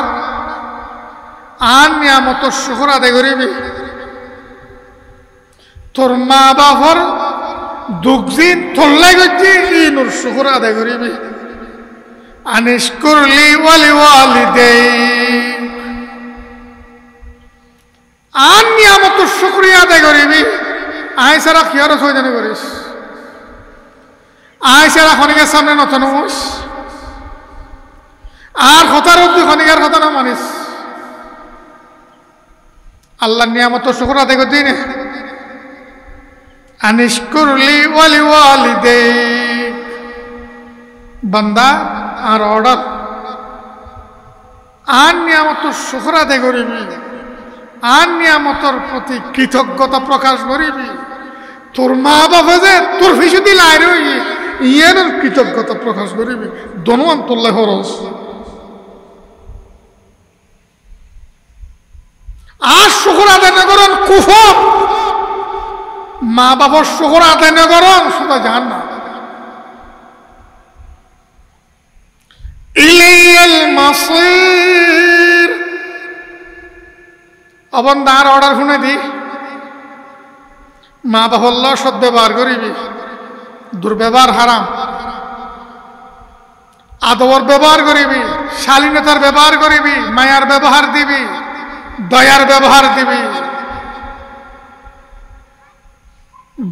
[SPEAKER 1] আর নিয়ামত শুকর আদায় করিবি তোর মা বাবার দুঃখিন তোল্লাই করছি ইনুর শুকর আদায় করিবি আনিশকুরলি ওয়ালি ওয়ালিদাইক আর নিয়ামত শুকরিয়া আদায় করিবি আয় সারা কি আর সৈদানি করিস আয় সারা খনিকের সামনে নতুন আর কথার অব্দি খনিকার কথা না মানিস আল্লাহ নিয়ামত শুকর আদায় করছি না আনিশকুরলি ওয়ালি ওয়ালিদাইক বান্দা আর অর্ডার আর নিয়ামত শুকর আদায় করিবি আর নিয়ামতর প্রতি কৃতজ্ঞতা প্রকাশ করিবি তোর মা বাবা যে তোর ফিসু দিল আয় ইয়ের কৃতজ্ঞতা প্রকাশ করিবি দনুয়ান তোল্লাই খরচ আর শুকর আদায় না করেন কুফর মা বাবার শুকর আদায় না করেন শুধু জান না ইলাইয়াল মাসির অবন্দার অর্ডার শুনে দি মা বাবার সৎ ব্যবহার করিবি দুর্ব্যবহার হারাম আদবর ব্যবহার করিবি শালীনতার ব্যবহার করিবি মায়ার ব্যবহার দিবি দয়ার ব্যবহার দিবি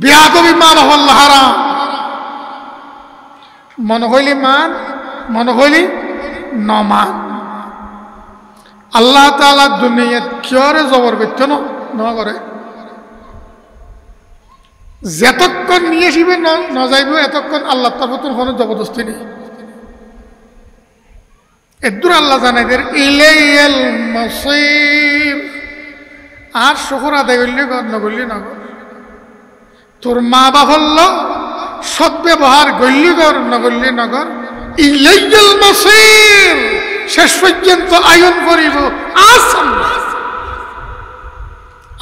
[SPEAKER 1] বেয়াদবি মা বাবার হারাম মনে হইলি মান মনে হইলি নমান আল্লাহ তাআলা দুনিয়াত কিয়রে জবর করতে ন করে যতক্ষণ নিয়ে আসিবে ন যাইব এতক্ষণ আল্লাহ তরফ কোনো জবরদস্তি নেই এদুর আল্লাহ জানাইদের ইলাইয়াল মাসির আর শুকর আদায় করলি নগরলি নগর তোর মা বাবা সৎ ব্যবহার গল্লি কর নগরলি নগর ইলাইয়াল মাসির শেষ পর্যন্ত আয়ন করিব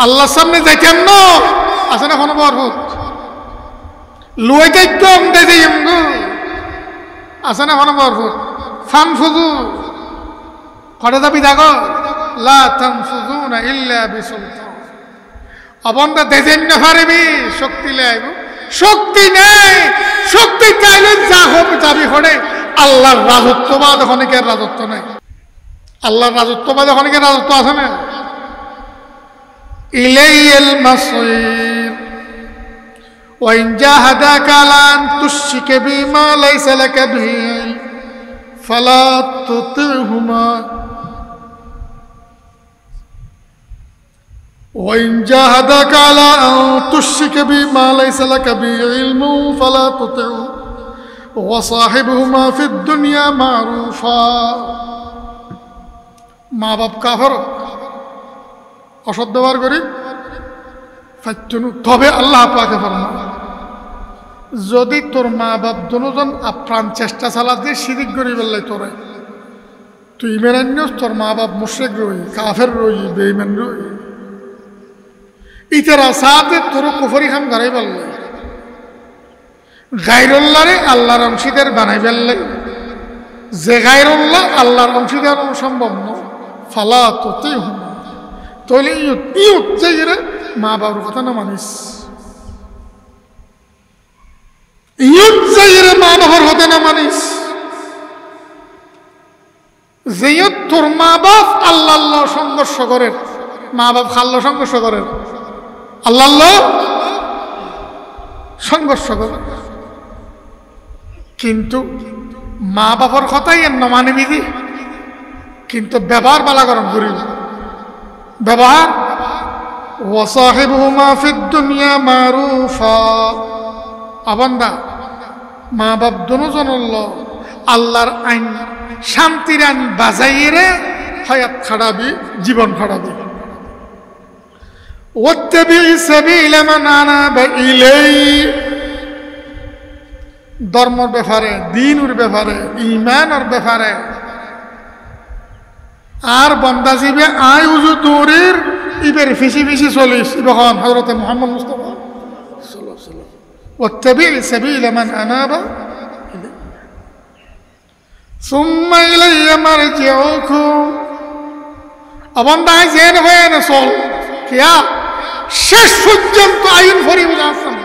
[SPEAKER 1] আল্লাহ সামনে যাইতেন না আছে না কোনো বরফত লুয়াইতে কম দেয় আছে না মনে ভরপুর ফানফুজু কটা দাবি দেখো লা তানফুজুনা ইল্লা বিসুলতান অবন্ধা দেজেন না পারবি শক্তি লাইব শক্তি নেই শক্তি চাইলে যা হবে যাবি হলে আল্লাহর রাজত্ববাদ অনেকের রাজত্ব নেই আল্লাহর রাজত্ববাদ অনেকের রাজত্ব আছে না ইলাইহিল মাসীর وإن جاهداك على أن تشرك بما ليس لك به فلا تطعهما وإن جاهداك على أن تشرك بما ليس لك به علم فلا تطعهما وصاحبهما في الدنيا معروفا মা বাপ কাফের অসৎ ব্যবহার করি ফাইতুনু তবে আল্লাহ পাকে ফরমান যদি তোর মা বাপ দুজন আপ্রাণ চেষ্টা চালা দিয়ে শিরিক করি বললে তোরে তুই ইমান নিস তোর মা বাপ মুশরিক রই কাফের রই বেঈমান রই ইতারা সাথে তোর কুফরি খাম গারাই বললে গায়রুল্লাহরে আল্লাহর অংশীদার বানাই ফেললে যে গায়রুল্লাহ আল্লাহর অংশীদার সম্ভব নয় ফালা তুতিহুমা তাহলে ইউত যাইরে মা বাবার কথা না মানিস ইউত যাইরে মা বাবার কথা না মানিস যেয়ত তোর মা বাপ আল্লাহ সংঘর্ষ করে মা বাপ খাল্লা সংঘর্ষ করে আল্লাহ সংঘর্ষ করে কিন্তু মা বাবার কথাই এর নমানিবি দি কিন্তু ব্যবহার বালা গরম করি ব্যবহার ওয়াসাহিবুহুমা ফিদ দুনিয়া মারুফা আবান্দা মা বাপ দুজন আল্লাহর আইন শান্তির আইন বাজাইরে হায়াত খাড়াবি জীবন খাড়াবি ওয়াত্তাবি সাবিলা মান আনাবা ইলাই ধর্মের ব্যাপারে দ্বীনের ব্যাপারে ঈমানের ব্যাপারে আর বান্দা জিবে আয় উজু দৌড়ের ইবের ফিসি ফিসি চলিস ইবখন হযরত মুহাম্মদ মুস্তাফা সাল্লাল্লাহু আলাইহি ওয়াসাল্লাম ওয়াত্তাবি সাবিলা মান আনাবা সুম্মা ইলাইয়া মারজিউকুম অবন্দায় জেন হয়ে না চল কিয়া শেষ পর্যন্ত আইন ফরি বুঝাছেন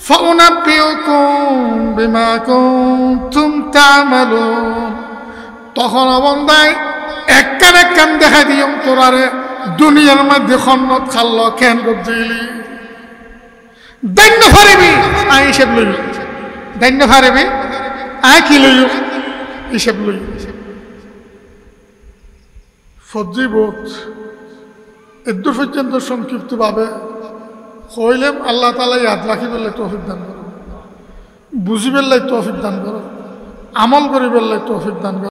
[SPEAKER 1] ফাউনাবিউকুম বিমা কুনতুম তা'মালুন তখন অবন্দায় একখান একখান দেখা দিয়ম তোরারে দুনিয়ার মধ্যে খন্নত খাল্ল কেন করছিলি দৈন্য ফারিবি আই হিসেব লই দৈন্য ফারিবি আই কি লই হিসেব লই ফজি বোধ এদূর পর্যন্ত সংক্ষিপ্তভাবে কইলেম আল্লাহ তাআলা ইয়াদ রাখি বললে তৌফিক দান করো বুঝি বললে তৌফিক দান করো আমল করি বললে তৌফিক দান করো